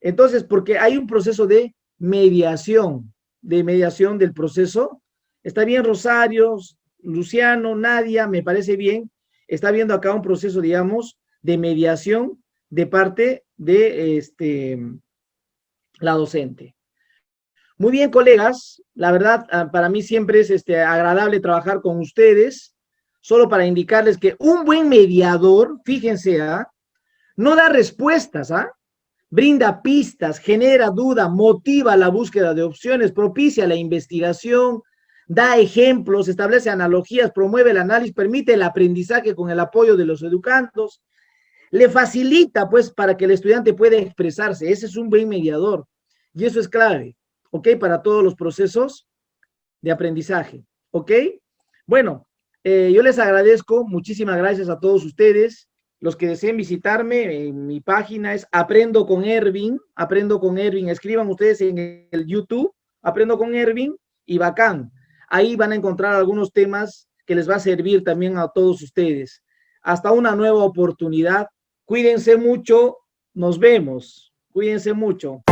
Entonces, porque hay un proceso de mediación del proceso. Está bien, Rosario, Luciano, Nadia, me parece bien. Está viendo acá un proceso, digamos, de mediación de parte de la docente. Muy bien, colegas. La verdad, para mí siempre es agradable trabajar con ustedes. Solo para indicarles que un buen mediador, fíjense, no da respuestas, brinda pistas, genera duda, motiva la búsqueda de opciones, propicia la investigación, da ejemplos, establece analogías, promueve el análisis, permite el aprendizaje con el apoyo de los educandos, le facilita, pues, para que el estudiante pueda expresarse. Ese es un buen mediador. Y eso es clave, ¿ok? Para todos los procesos de aprendizaje, ¿ok? Bueno, yo les agradezco, muchísimas gracias a todos ustedes. Los que deseen visitarme, mi página es Aprendo con Ervin, escriban ustedes en el YouTube, Aprendo con Ervin y bacán. Ahí van a encontrar algunos temas que les va a servir también a todos ustedes. Hasta una nueva oportunidad. Cuídense mucho, nos vemos. Cuídense mucho.